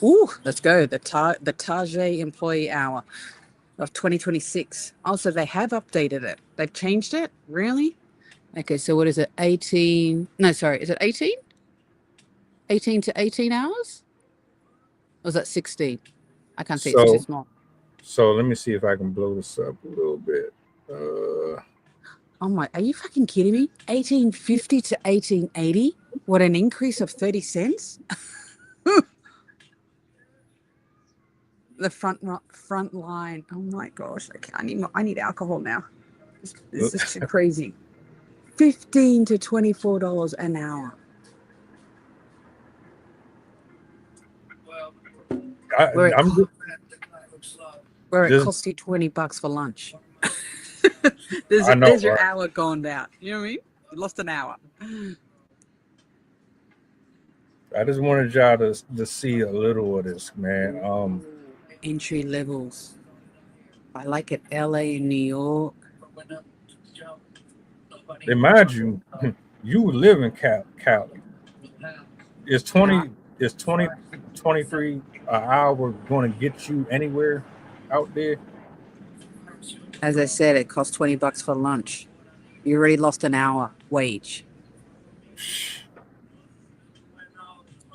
Ooh, let's go. The Tajay Employee Hour of 2026. Also, they have updated it. They've changed it? Really? Okay, so what is it? 18? No, sorry. Is it 18? 18 to 18 hours? Or was that 16? I can't see. It's too so small. so let me see if I can blow this up a little bit. Oh my, are you fucking kidding me? 1850 to 1880? What an increase of 30 cents? The front line. Oh my gosh. Okay, I need alcohol now. This is too crazy. $15 to $24 an hour. Where it, I'm where it just costs you $20 for lunch. I know, There's your right? hour gone out. You know what I mean? You lost an hour. I just wanted y'all to see a little of this, man. Entry levels. I like it. LA and New York. Mind you, you live in Cali. Is Now, 20 is 23 an hour going to get you anywhere out there? as I said, it costs $20 for lunch. You already lost an hour wage.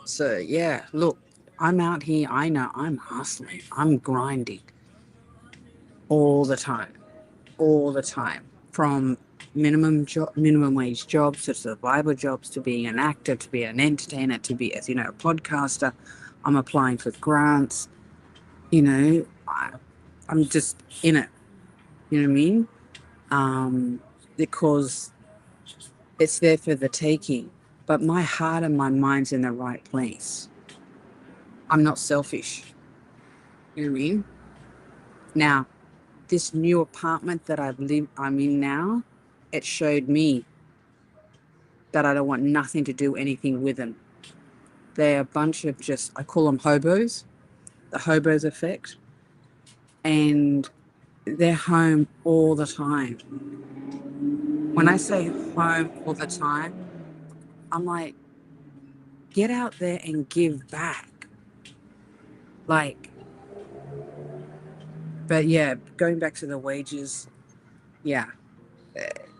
So yeah, look, I'm out here. I know I'm hustling. I'm grinding all the time, from minimum wage jobs to survival jobs to being an actor to be an entertainer to be, as you know, a podcaster. I'm applying for grants. You know, I'm just in it. You know what I mean? Because It's there for the taking, but my heart and my mind's in the right place. I'm not selfish. You know what I mean? Now, this new apartment that I'm in now, it showed me that I don't want nothing to do anything with them. They're a bunch of just, I call them hobos, the hobos effect. And they're home all the time. When I say home all the time, I'm like, get out there and give back. Like, but yeah, going back to the wages, yeah.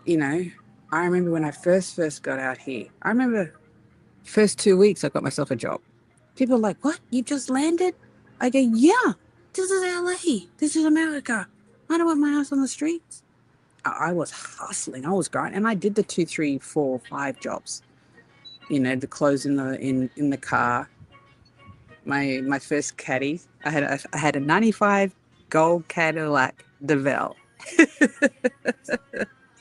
You know, I remember when I first got out here, I remember first 2 weeks I got myself a job. People are like, what? You just landed? I go, yeah, this is LA. This is America. I don't want my ass on the streets. I was hustling. I was grinding. And I did the 2, 3, 4, 5 jobs. You know, the clothes in the car. My first caddy. I had a 95 gold Cadillac DeVille.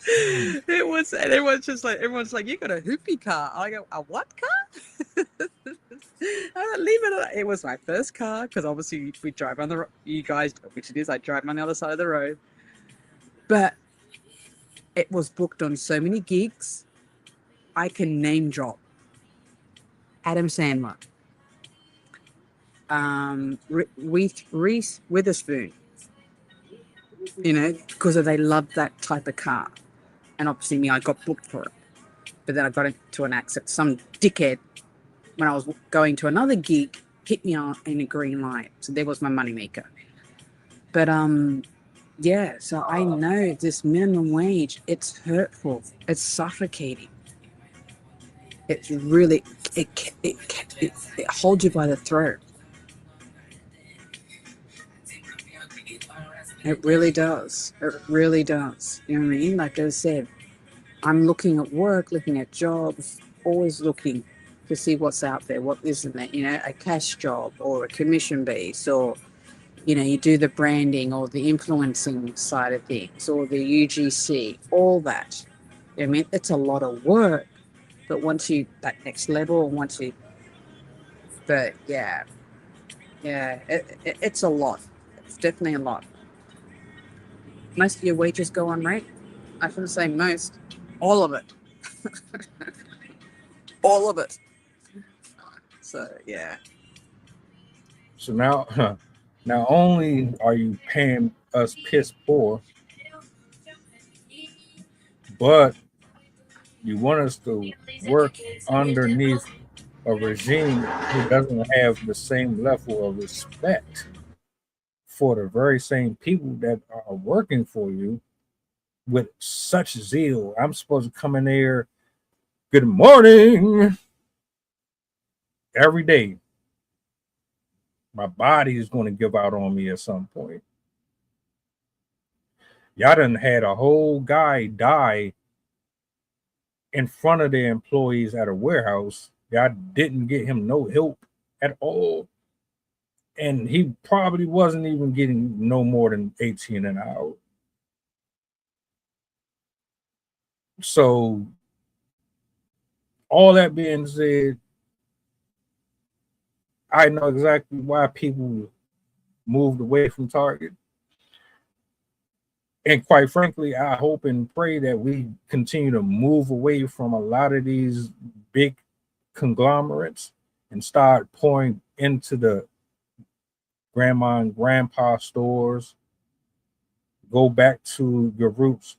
It was, and everyone's like, you got a hoopy car. I go, a what car? Leave it. It was my first car because obviously we drive on the road. You guys, which it is, I drive on the other side of the road. But it was booked on so many gigs. I can name drop Adam Sandler, Reese Witherspoon. You know, because they loved that type of car, and obviously me, I got booked for it. But then I got into an accident. Some dickhead, when I was going to another gig, hit me on in a green light. So there was my moneymaker. But yeah. So I know this minimum wage. It's hurtful. It's suffocating. It's really it holds you by the throat. It really does. It really does. You know what I mean? Like I said, I'm looking at work, looking at jobs, always looking to see what's out there, what isn't there, you know, a cash job or a commission base, or, you know, you do the branding or the influencing side of things or the UGC, all that. I mean, it's a lot of work, but once you, that next level, but yeah, it's a lot. It's definitely a lot. Most of your wages go on rent. I shouldn't say most, all of it. All of it. So yeah. So now, not only are you paying us piss poor, but you want us to work underneath a regime who doesn't have the same level of respect for the very same people that are working for you with such zeal. I'm supposed to come in there, good morning, every day. My body is going to give out on me at some point. Y'all done had a whole guy die in front of the employees at a warehouse. Y'all didn't get him no help at all. And he probably wasn't even getting no more than 18 an hour. So, all that being said, I know exactly why people moved away from Target. And quite frankly, I hope and pray that we continue to move away from a lot of these big conglomerates and start pouring into the grandma and grandpa stores. Go back to your roots.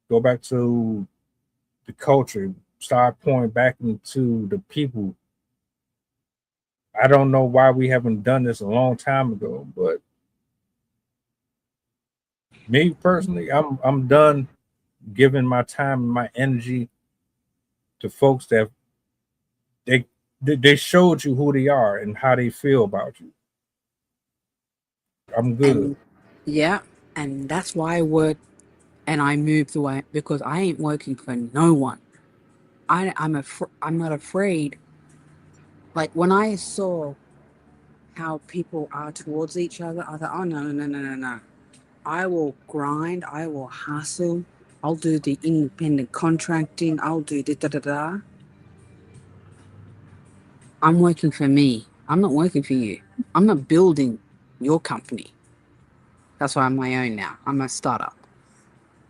Go back to the culture. Start pouring back into the people. I don't know why we haven't done this a long time ago, but me personally, I'm done giving my time and my energy to folks that they showed you who they are and how they feel about you. I'm good. And yeah, and that's why I work and I moved away because I ain't working for no one. I'm not afraid. Like when I saw how people are towards each other, I thought, oh no. I will grind, I will hustle, I'll do the independent contracting. I'll do the da-da-da. I'm working for me. I'm not working for you. I'm not building your company. That's why I'm my own now. I'm a startup.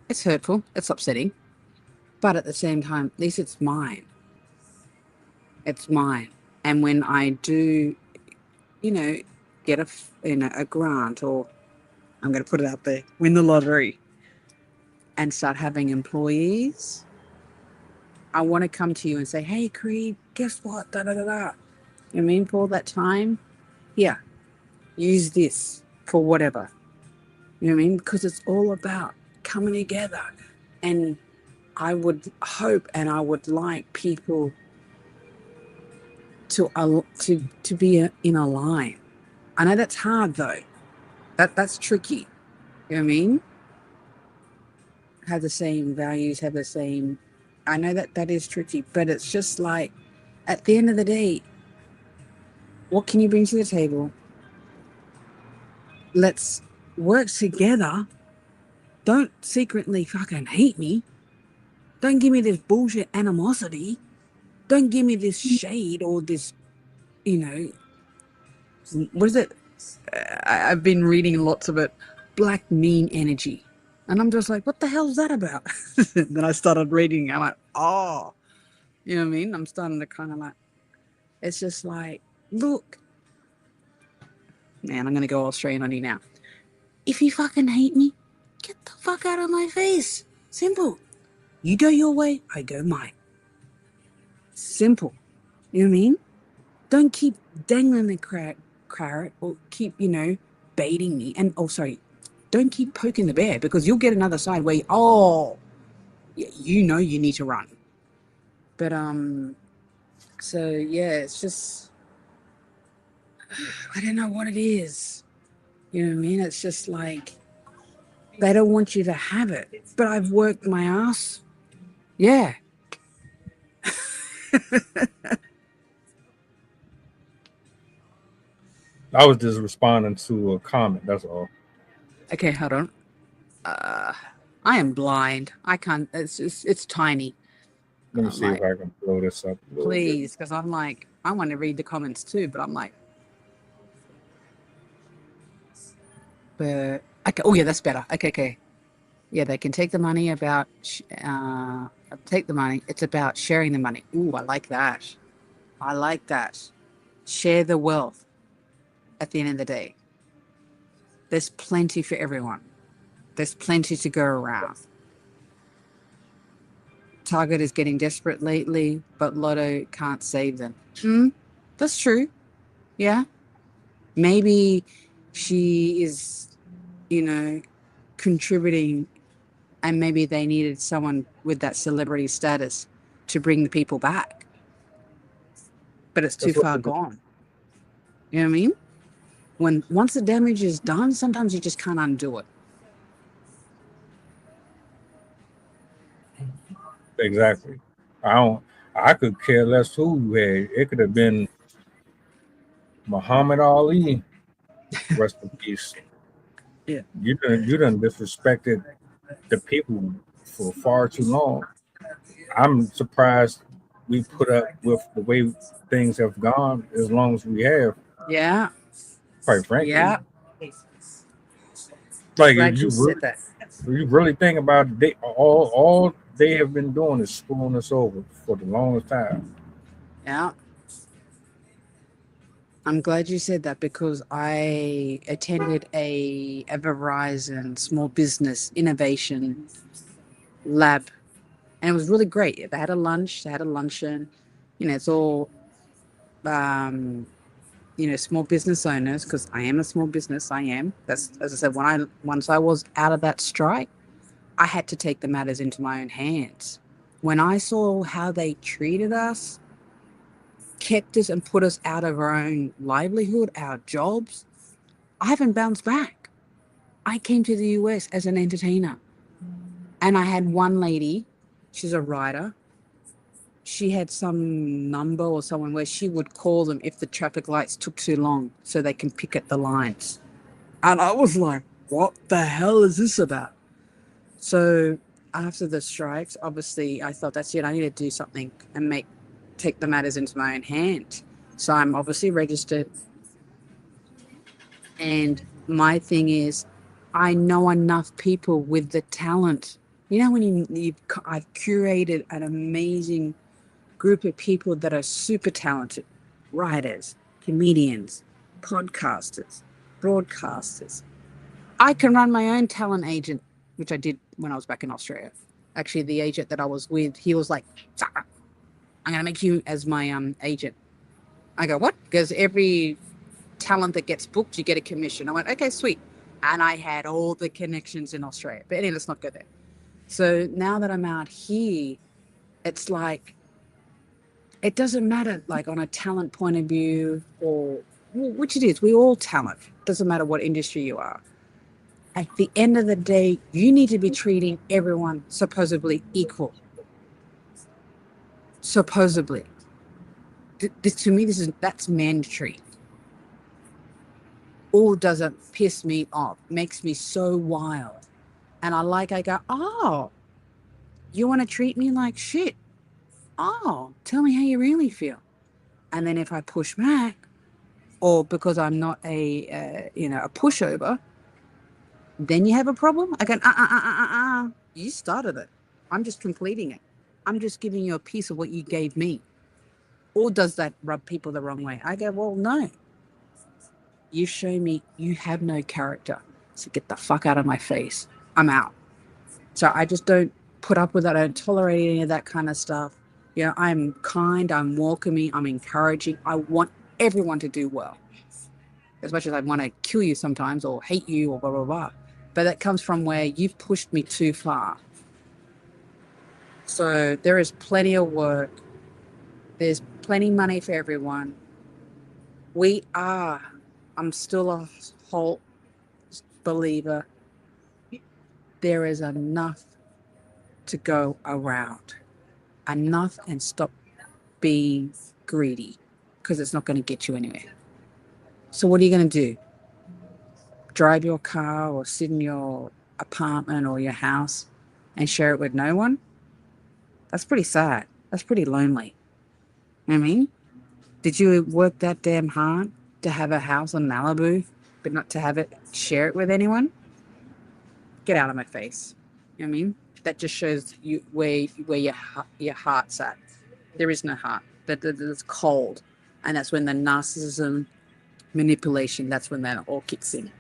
It's hurtful. It's upsetting. But at the same time, at least it's mine. It's mine. And when I do, get a grant, or I'm going to put it out there, win the lottery and start having employees, I want to come to you and say, hey, Creed, guess what? Da da da da. You know what I mean? For all that time, here, use this for whatever. You know what I mean? Because it's all about coming together. And I would hope and I would like people to be in a line. I know that's hard though. That's tricky. You know what I mean? Have the same values, have the same. I know that is tricky, but it's just like, at the end of the day, what can you bring to the table? Let's work together. Don't secretly fucking hate me. Don't give me this bullshit animosity. Don't give me this shade or this, what is it? I've been reading lots of it. Black mean energy. And I'm just like, what the hell is that about? Then I started reading. I'm like, oh, you know what I mean? I'm starting to kind of like, it's just like, look, man, I'm going to go Australian on you now. If you fucking hate me, get the fuck out of my face. Simple. You go your way, I go mine. Simple. You know what I mean? Don't keep dangling the carrot or keep, baiting me. And, don't keep poking the bear, because you'll get another side where, you need to run. But, so, yeah, it's just, I don't know what it is. You know what I mean? It's just like, they don't want you to have it. But I've worked my ass. Yeah. I was just responding to a comment. That's all. Okay, hold on. I am blind. I can't. It's tiny. Let me I'm see if like, I can blow this up a little bit. please, because I'm like, I want to read the comments too, but I'm like, but okay. Oh yeah, that's better. Okay. Yeah, they can take the money about take the money. It's about sharing the money. Ooh, I like that. I like that. Share the wealth. At the end of the day, there's plenty for everyone. There's plenty to go around. Target is getting desperate lately, but Lotto can't save them. That's true. Yeah. Maybe she is, contributing, and maybe they needed someone with that celebrity status to bring the people back. But it's too That's what far gone. You know what I mean? Once the damage is done, sometimes you just can't undo it. exactly. I could care less who you had. It could have been Muhammad Ali. Rest in peace. Yeah. You done disrespected the people for far too long. I'm surprised we put up with the way things have gone as long as we have. Yeah. Quite frankly, Yeah. like Glad you said that. if you really think about it, all they have been doing is screwing us over for the longest time. Yeah. I'm glad you said that, because I attended a Verizon small business innovation lab, and it was really great. They had a lunch, they had a luncheon. It's all, small business owners, because I am a small business. I am. That's, as I said, once I was out of that strike, I had to take the matters into my own hands. When I saw how they treated us, kept us and put us out of our own livelihood, our jobs, I haven't bounced back. I came to the US as an entertainer, and I had one lady, she's a writer. She had some number or someone where she would call them if the traffic lights took too long so they can picket the lines. And I was like, what the hell is this about? So after the strikes, obviously I thought that's it. I need to do something and take the matters into my own hand. So I'm obviously registered. And my thing is, I know enough people with the talent. You know, when I've curated an amazing group of people that are super talented, writers, comedians, podcasters, broadcasters. I can run my own talent agent, which I did when I was back in Australia. Actually, the agent that I was with, he was like, "Sarah, I'm going to make you as my agent." I go, "What?" Because every talent that gets booked, you get a commission. I went, "Okay, sweet." And I had all the connections in Australia. But anyway, let's not go there. So now that I'm out here, it's like, it doesn't matter, like on a talent point of view, or which it is, we all talent. Doesn't matter what industry you are. At the end of the day, you need to be treating everyone supposedly equal. Supposedly. This, to me, that's mandatory. All doesn't piss me off, makes me so wild. And I go, oh, you want to treat me like shit? Oh, tell me how you really feel. And then if I push back, or because I'm not a pushover, then you have a problem. I go, you started it. I'm just completing it. I'm just giving you a piece of what you gave me. Or does that rub people the wrong way? I go, well, no. You show me you have no character. So get the fuck out of my face. I'm out. So I just don't put up with it. I don't tolerate any of that kind of stuff. You know, I'm kind, I'm welcoming, I'm encouraging. I want everyone to do well. As much as I want to kill you sometimes or hate you or blah, blah, blah. But that comes from where you've pushed me too far. So there is plenty of work. There's plenty of money for everyone. I'm still a whole believer. There is enough to go around. Enough, and stop being greedy, because it's not going to get you anywhere. So what are you going to do? Drive your car or sit in your apartment or your house and share it with no one? That's pretty sad. That's pretty lonely. I mean, did you work that damn hard to have a house on Malibu, but not to share it with anyone? Get out of my face. You know what I mean? That just shows you where your heart's at. There is no heart. That's cold. And that's when the narcissism, manipulation, that's when that all kicks in.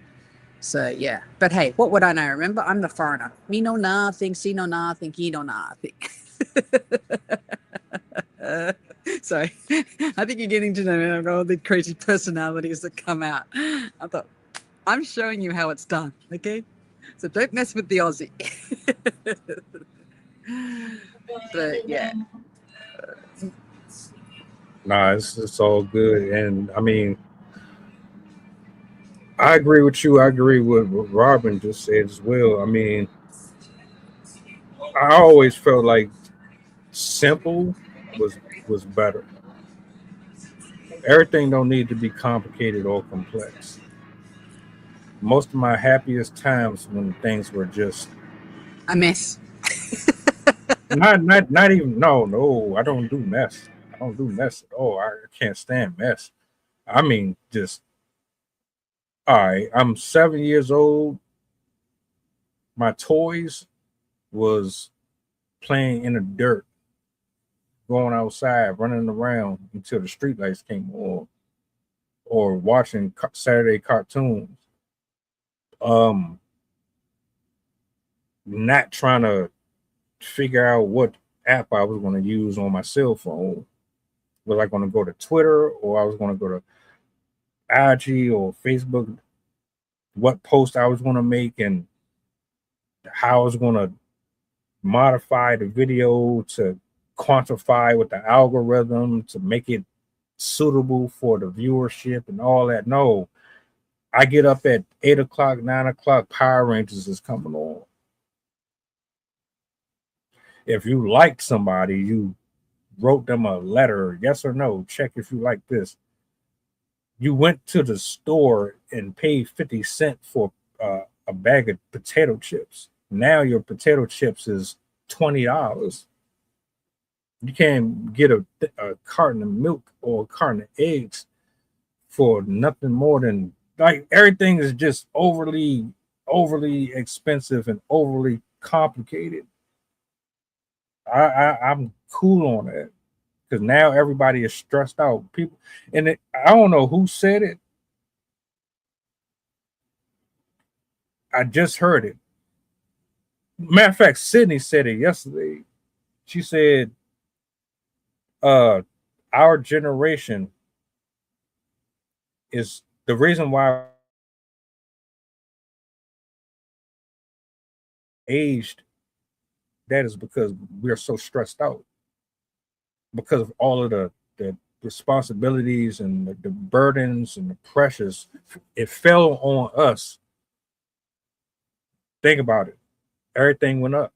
So, yeah. But hey, what would I know? Remember, I'm the foreigner. Me know nothing, see no nothing, he know nothing. So, I think you're getting to know all the crazy personalities that come out. I thought, I'm showing you how it's done, okay? So don't mess with the Aussie. But, yeah. Nah, it's all good. And I mean, I agree with you. I agree with what Robin just said as well. I mean, I always felt like simple was better. Everything don't need to be complicated or complex. Most of my happiest times when things were just A mess. not even no, I don't do mess. I don't do mess at all. I can't stand mess. I mean, just all right. I'm 7 years old. My toys was playing in the dirt, going outside, running around until the streetlights came on, or watching Saturday cartoons. Um, not trying to figure out what app I was going to use on my cell phone. Was I going to go to Twitter, or I was going to go to IG or Facebook? What post I was going to make, and how I was going to modify the video to quantify with the algorithm to make it suitable for the viewership and all that. No, I get up at 8 o'clock, 9 o'clock, Power Rangers is coming on. If you liked somebody, you wrote them a letter, yes or no, check if you like this. You went to the store and paid 50 cents for a bag of potato chips. Now your potato chips is $20. You can't get a carton of milk or a carton of eggs for nothing more than, like, everything is just overly expensive and overly complicated. I'm cool on that because now everybody is stressed out. People, and I don't know who said it. I just heard it. Matter of fact, Sydney said it yesterday. She said, our generation is the reason why aged. That is because we're so stressed out because of all of the responsibilities and the burdens and the pressures. It fell on us. Think about it. Everything went up.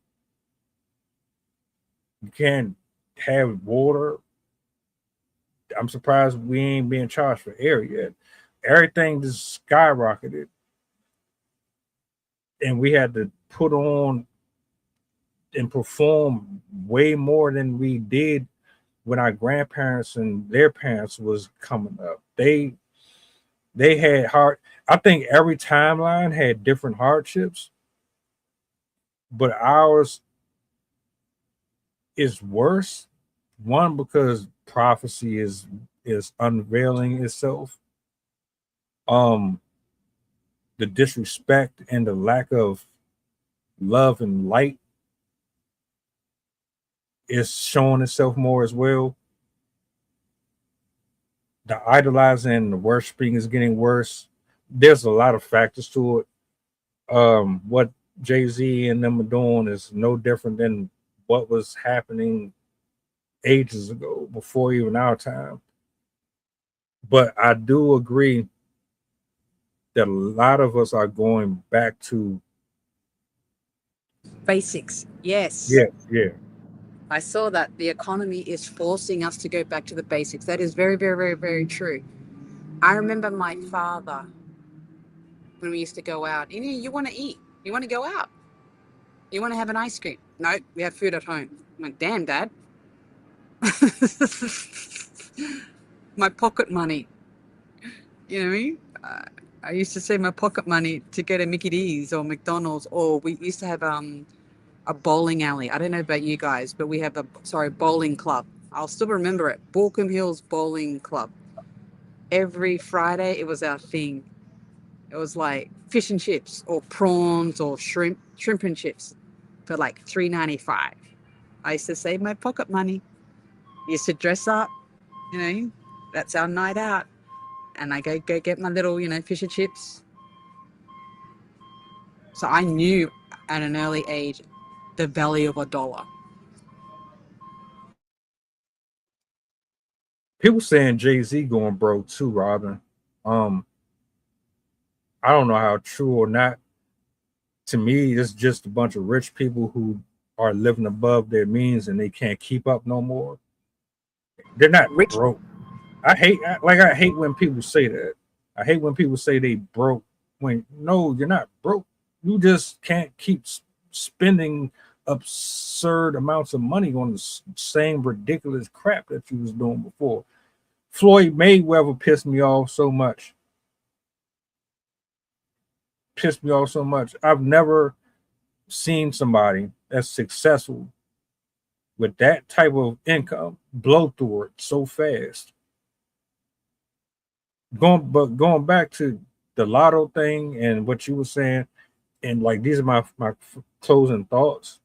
You can't have water. I'm surprised we ain't being charged for air yet. Everything just skyrocketed. And we had to put on and perform way more than we did when our grandparents and their parents was coming up. They had hard. I think every timeline had different hardships, but ours is worse. One, because prophecy is unveiling itself. The disrespect and the lack of love and light is showing itself more as well. The idolizing and the worshiping is getting worse. There's a lot of factors to it. What Jay-Z and them are doing is no different than what was happening ages ago, before even our time. But I do agree that a lot of us are going back to Basics. Yes. yeah. I saw that the economy is forcing us to go back to the basics. That is very, very, very, very true. I remember my father when we used to go out. You want to eat? You want to go out? You want to have an ice cream? No, we have food at home. I'm like, damn, Dad. My pocket money. You know what I mean? I used to save my pocket money to go to Mickey D's or McDonald's, or we used to have a bowling alley. I don't know about you guys, but we have bowling club. I'll still remember it. Balcombe Hills Bowling Club. Every Friday, it was our thing. It was like fish and chips or prawns or shrimp and chips for like $3.95. I used to save my pocket money. Used to dress up, that's our night out. And I go get my little, fish and chips. So I knew at an early age the value of $1. People saying Jay-Z going broke too, Robin. I don't know how true or not. To me, it's just a bunch of rich people who are living above their means and they can't keep up no more. They're not Rich. broke. I hate when people say that. I hate when people say they broke. When no, you're not broke. You just can't keep spending absurd amounts of money on the same ridiculous crap that you was doing before. Floyd Mayweather pissed me off so much. I've never seen somebody that's successful with that type of income blow through it so fast. Going back to the Latto thing and what you were saying, and like these are my closing thoughts.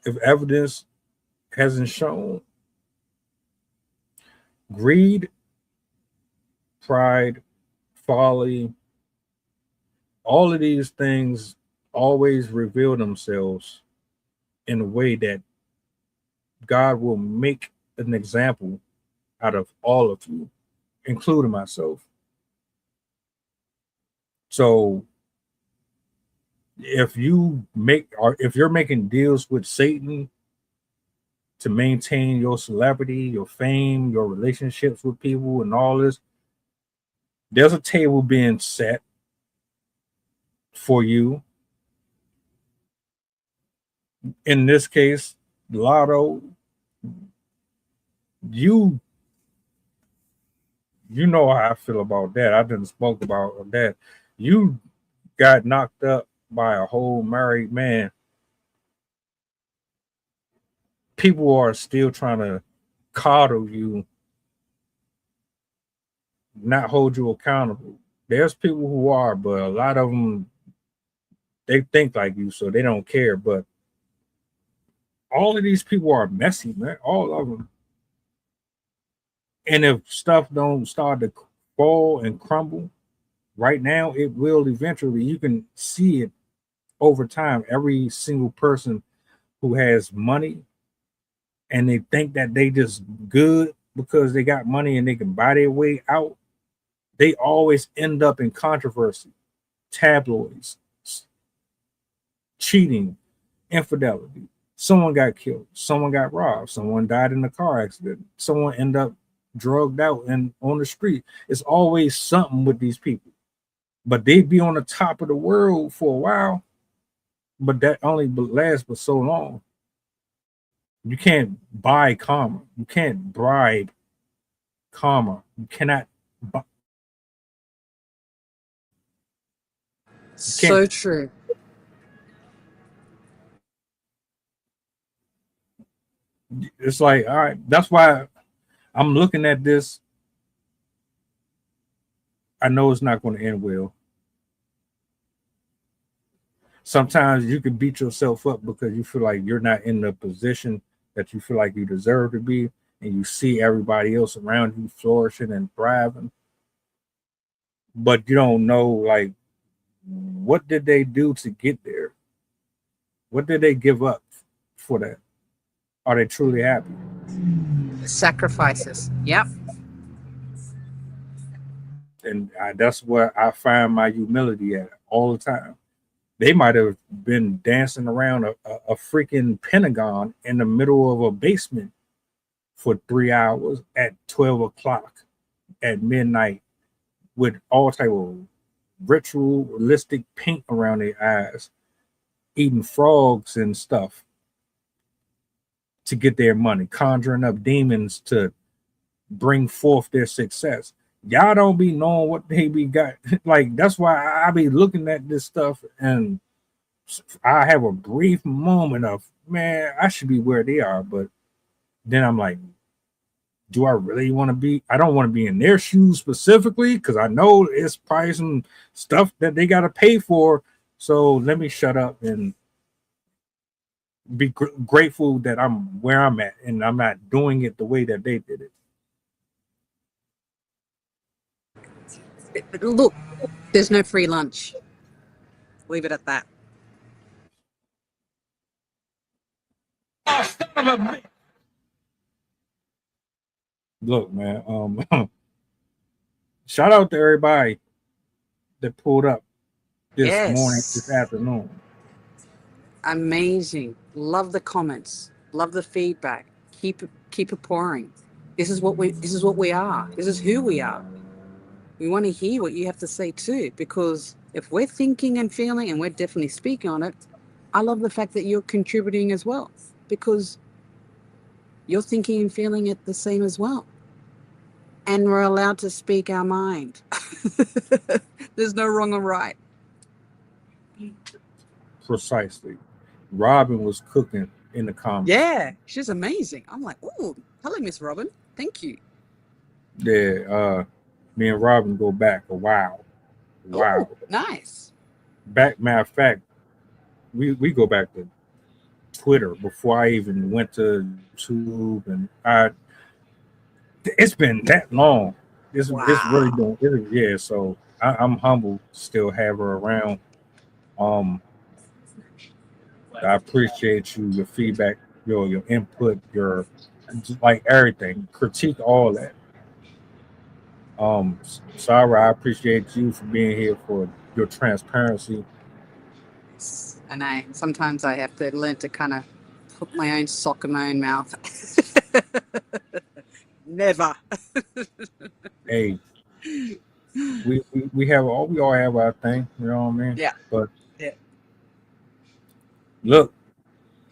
If evidence hasn't shown, greed, pride, folly, all of these things always reveal themselves in a way that God will make an example out of all of you, including myself. So if you're making deals with Satan to maintain your celebrity, your fame, your relationships with people and all this, there's a table being set for you. In this case, Lotto, you you know how I feel about that. I didn't spoke about that. You got knocked up by a whole married man. People are still trying to coddle you, not hold you accountable. There's people who are, but a lot of them they think like you, so they don't care. But all of these people are messy, man. All of them. And if stuff don't start to fall and crumble right now, it will eventually. You can see it over time. Every single person who has money and they think that they just good because they got money and they can buy their way out, they always end up in controversy, tabloids, cheating, infidelity. Someone got killed, someone got robbed, someone died in a car accident, someone ended up drugged out and on the street. It's always something with these people. But they be on the top of the world for a while, but that only lasts for so long. You can't buy karma. You can't bribe karma. You cannot. You So can't. true. It's like, all right. That's why I'm looking at this. I know it's not going to end well. Sometimes you can beat yourself up because you feel like you're not in the position that you feel like you deserve to be, and you see everybody else around you flourishing and thriving, but you don't know, like, what did they do to get there? What did they give up for that? Are they truly happy? Sacrifices. Yep. And that's where I find my humility at all the time. They might have been dancing around a freaking Pentagon in the middle of a basement for 3 hours at 12 o'clock at midnight with all type of ritualistic paint around their eyes, eating frogs and stuff to get their money, conjuring up demons to bring forth their success. Y'all don't be knowing what they be got. Like, that's why I be looking at this stuff and I have a brief moment of, man, I should be where they are. But then I'm like, do I really want to be? I don't want to be in their shoes specifically because I know it's probably some stuff that they got to pay for. So let me shut up and be grateful that I'm where I'm at and I'm not doing it the way that they did it. Look, there's no free lunch. Leave it at that. Oh, son of a bitch. Look, man, shout out to everybody that pulled up this Yes. afternoon. Amazing. Love the comments. Love the feedback. Keep it pouring. This is what we are. This is who we are. We want to hear what you have to say too, because if we're thinking and feeling and we're definitely speaking on it, I love the fact that you're contributing as well, because you're thinking and feeling it the same as well. And we're allowed to speak our mind. There's no wrong or right. Precisely. Robin was cooking in the comments. Yeah, she's amazing. I'm like, oh, hello, Miss Robin. Thank you. Yeah, me and Robin go back a while. Wow. Oh, nice. Matter of fact, we go back to Twitter before I even went to YouTube, and it's been that long. It's really Wow. been, yeah. So I'm humbled to still have her around. Um, I appreciate you, your feedback, your input, your like everything, critique all that. Sarah, I appreciate you for being here for your transparency. And sometimes I have to learn to kind of put my own sock in my own mouth. Never. Hey, we have all we all have our thing, you know what I mean? Yeah. But Yeah. look,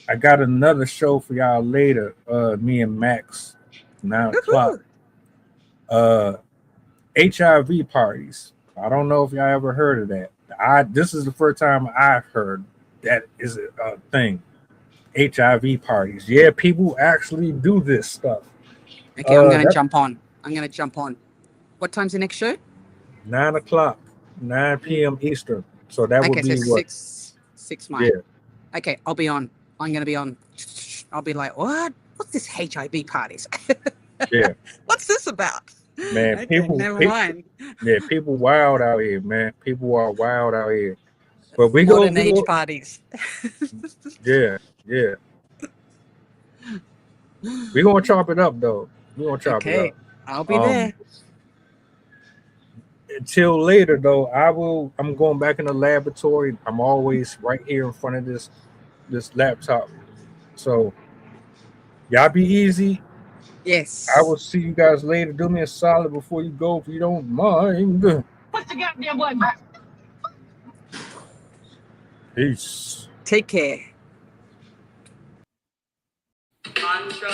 I got another show for y'all later. Me and Max, 9 o'clock. Uh, HIV parties. I don't know if y'all ever heard of that. This is the first time I've heard that is a thing. HIV parties. Yeah, people actually do this stuff. Okay, I'm gonna That's jump on. What time's the next show? 9 o'clock, 9 p.m. Eastern. So that would Okay, so be what? six Yeah, mine. Okay, I'll be on. I'm gonna be on. I'll be like, what? What's this HIV parties? yeah. What's this about? Man, Okay, never mind. yeah, people wild out here, man. People are wild out here. But Modern age parties. yeah, yeah. We gonna chop it up though. We gonna chop it Okay, up. I'll be there. Until later though, I'm going back in the laboratory. I'm always right here in front of this laptop. So y'all be easy. Yes. I will see you guys later. Do me a solid before you go if you don't mind. What's the goddamn button? Peace. Take care. Mantra,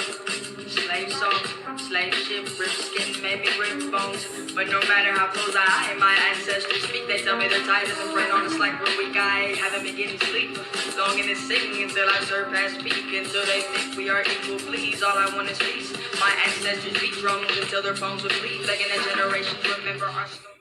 slave song, slave ship, rip skin, maybe rip bones. But no matter how close I am, my ancestors speak. They tell me they're tired and brain on us like we're weak. I haven't been getting sleep. Longing to sing until I surpass peak. Until they think we are equal, please. All I want is peace. My ancestors beat drums until their bones would bleed. Begging that generations remember our story.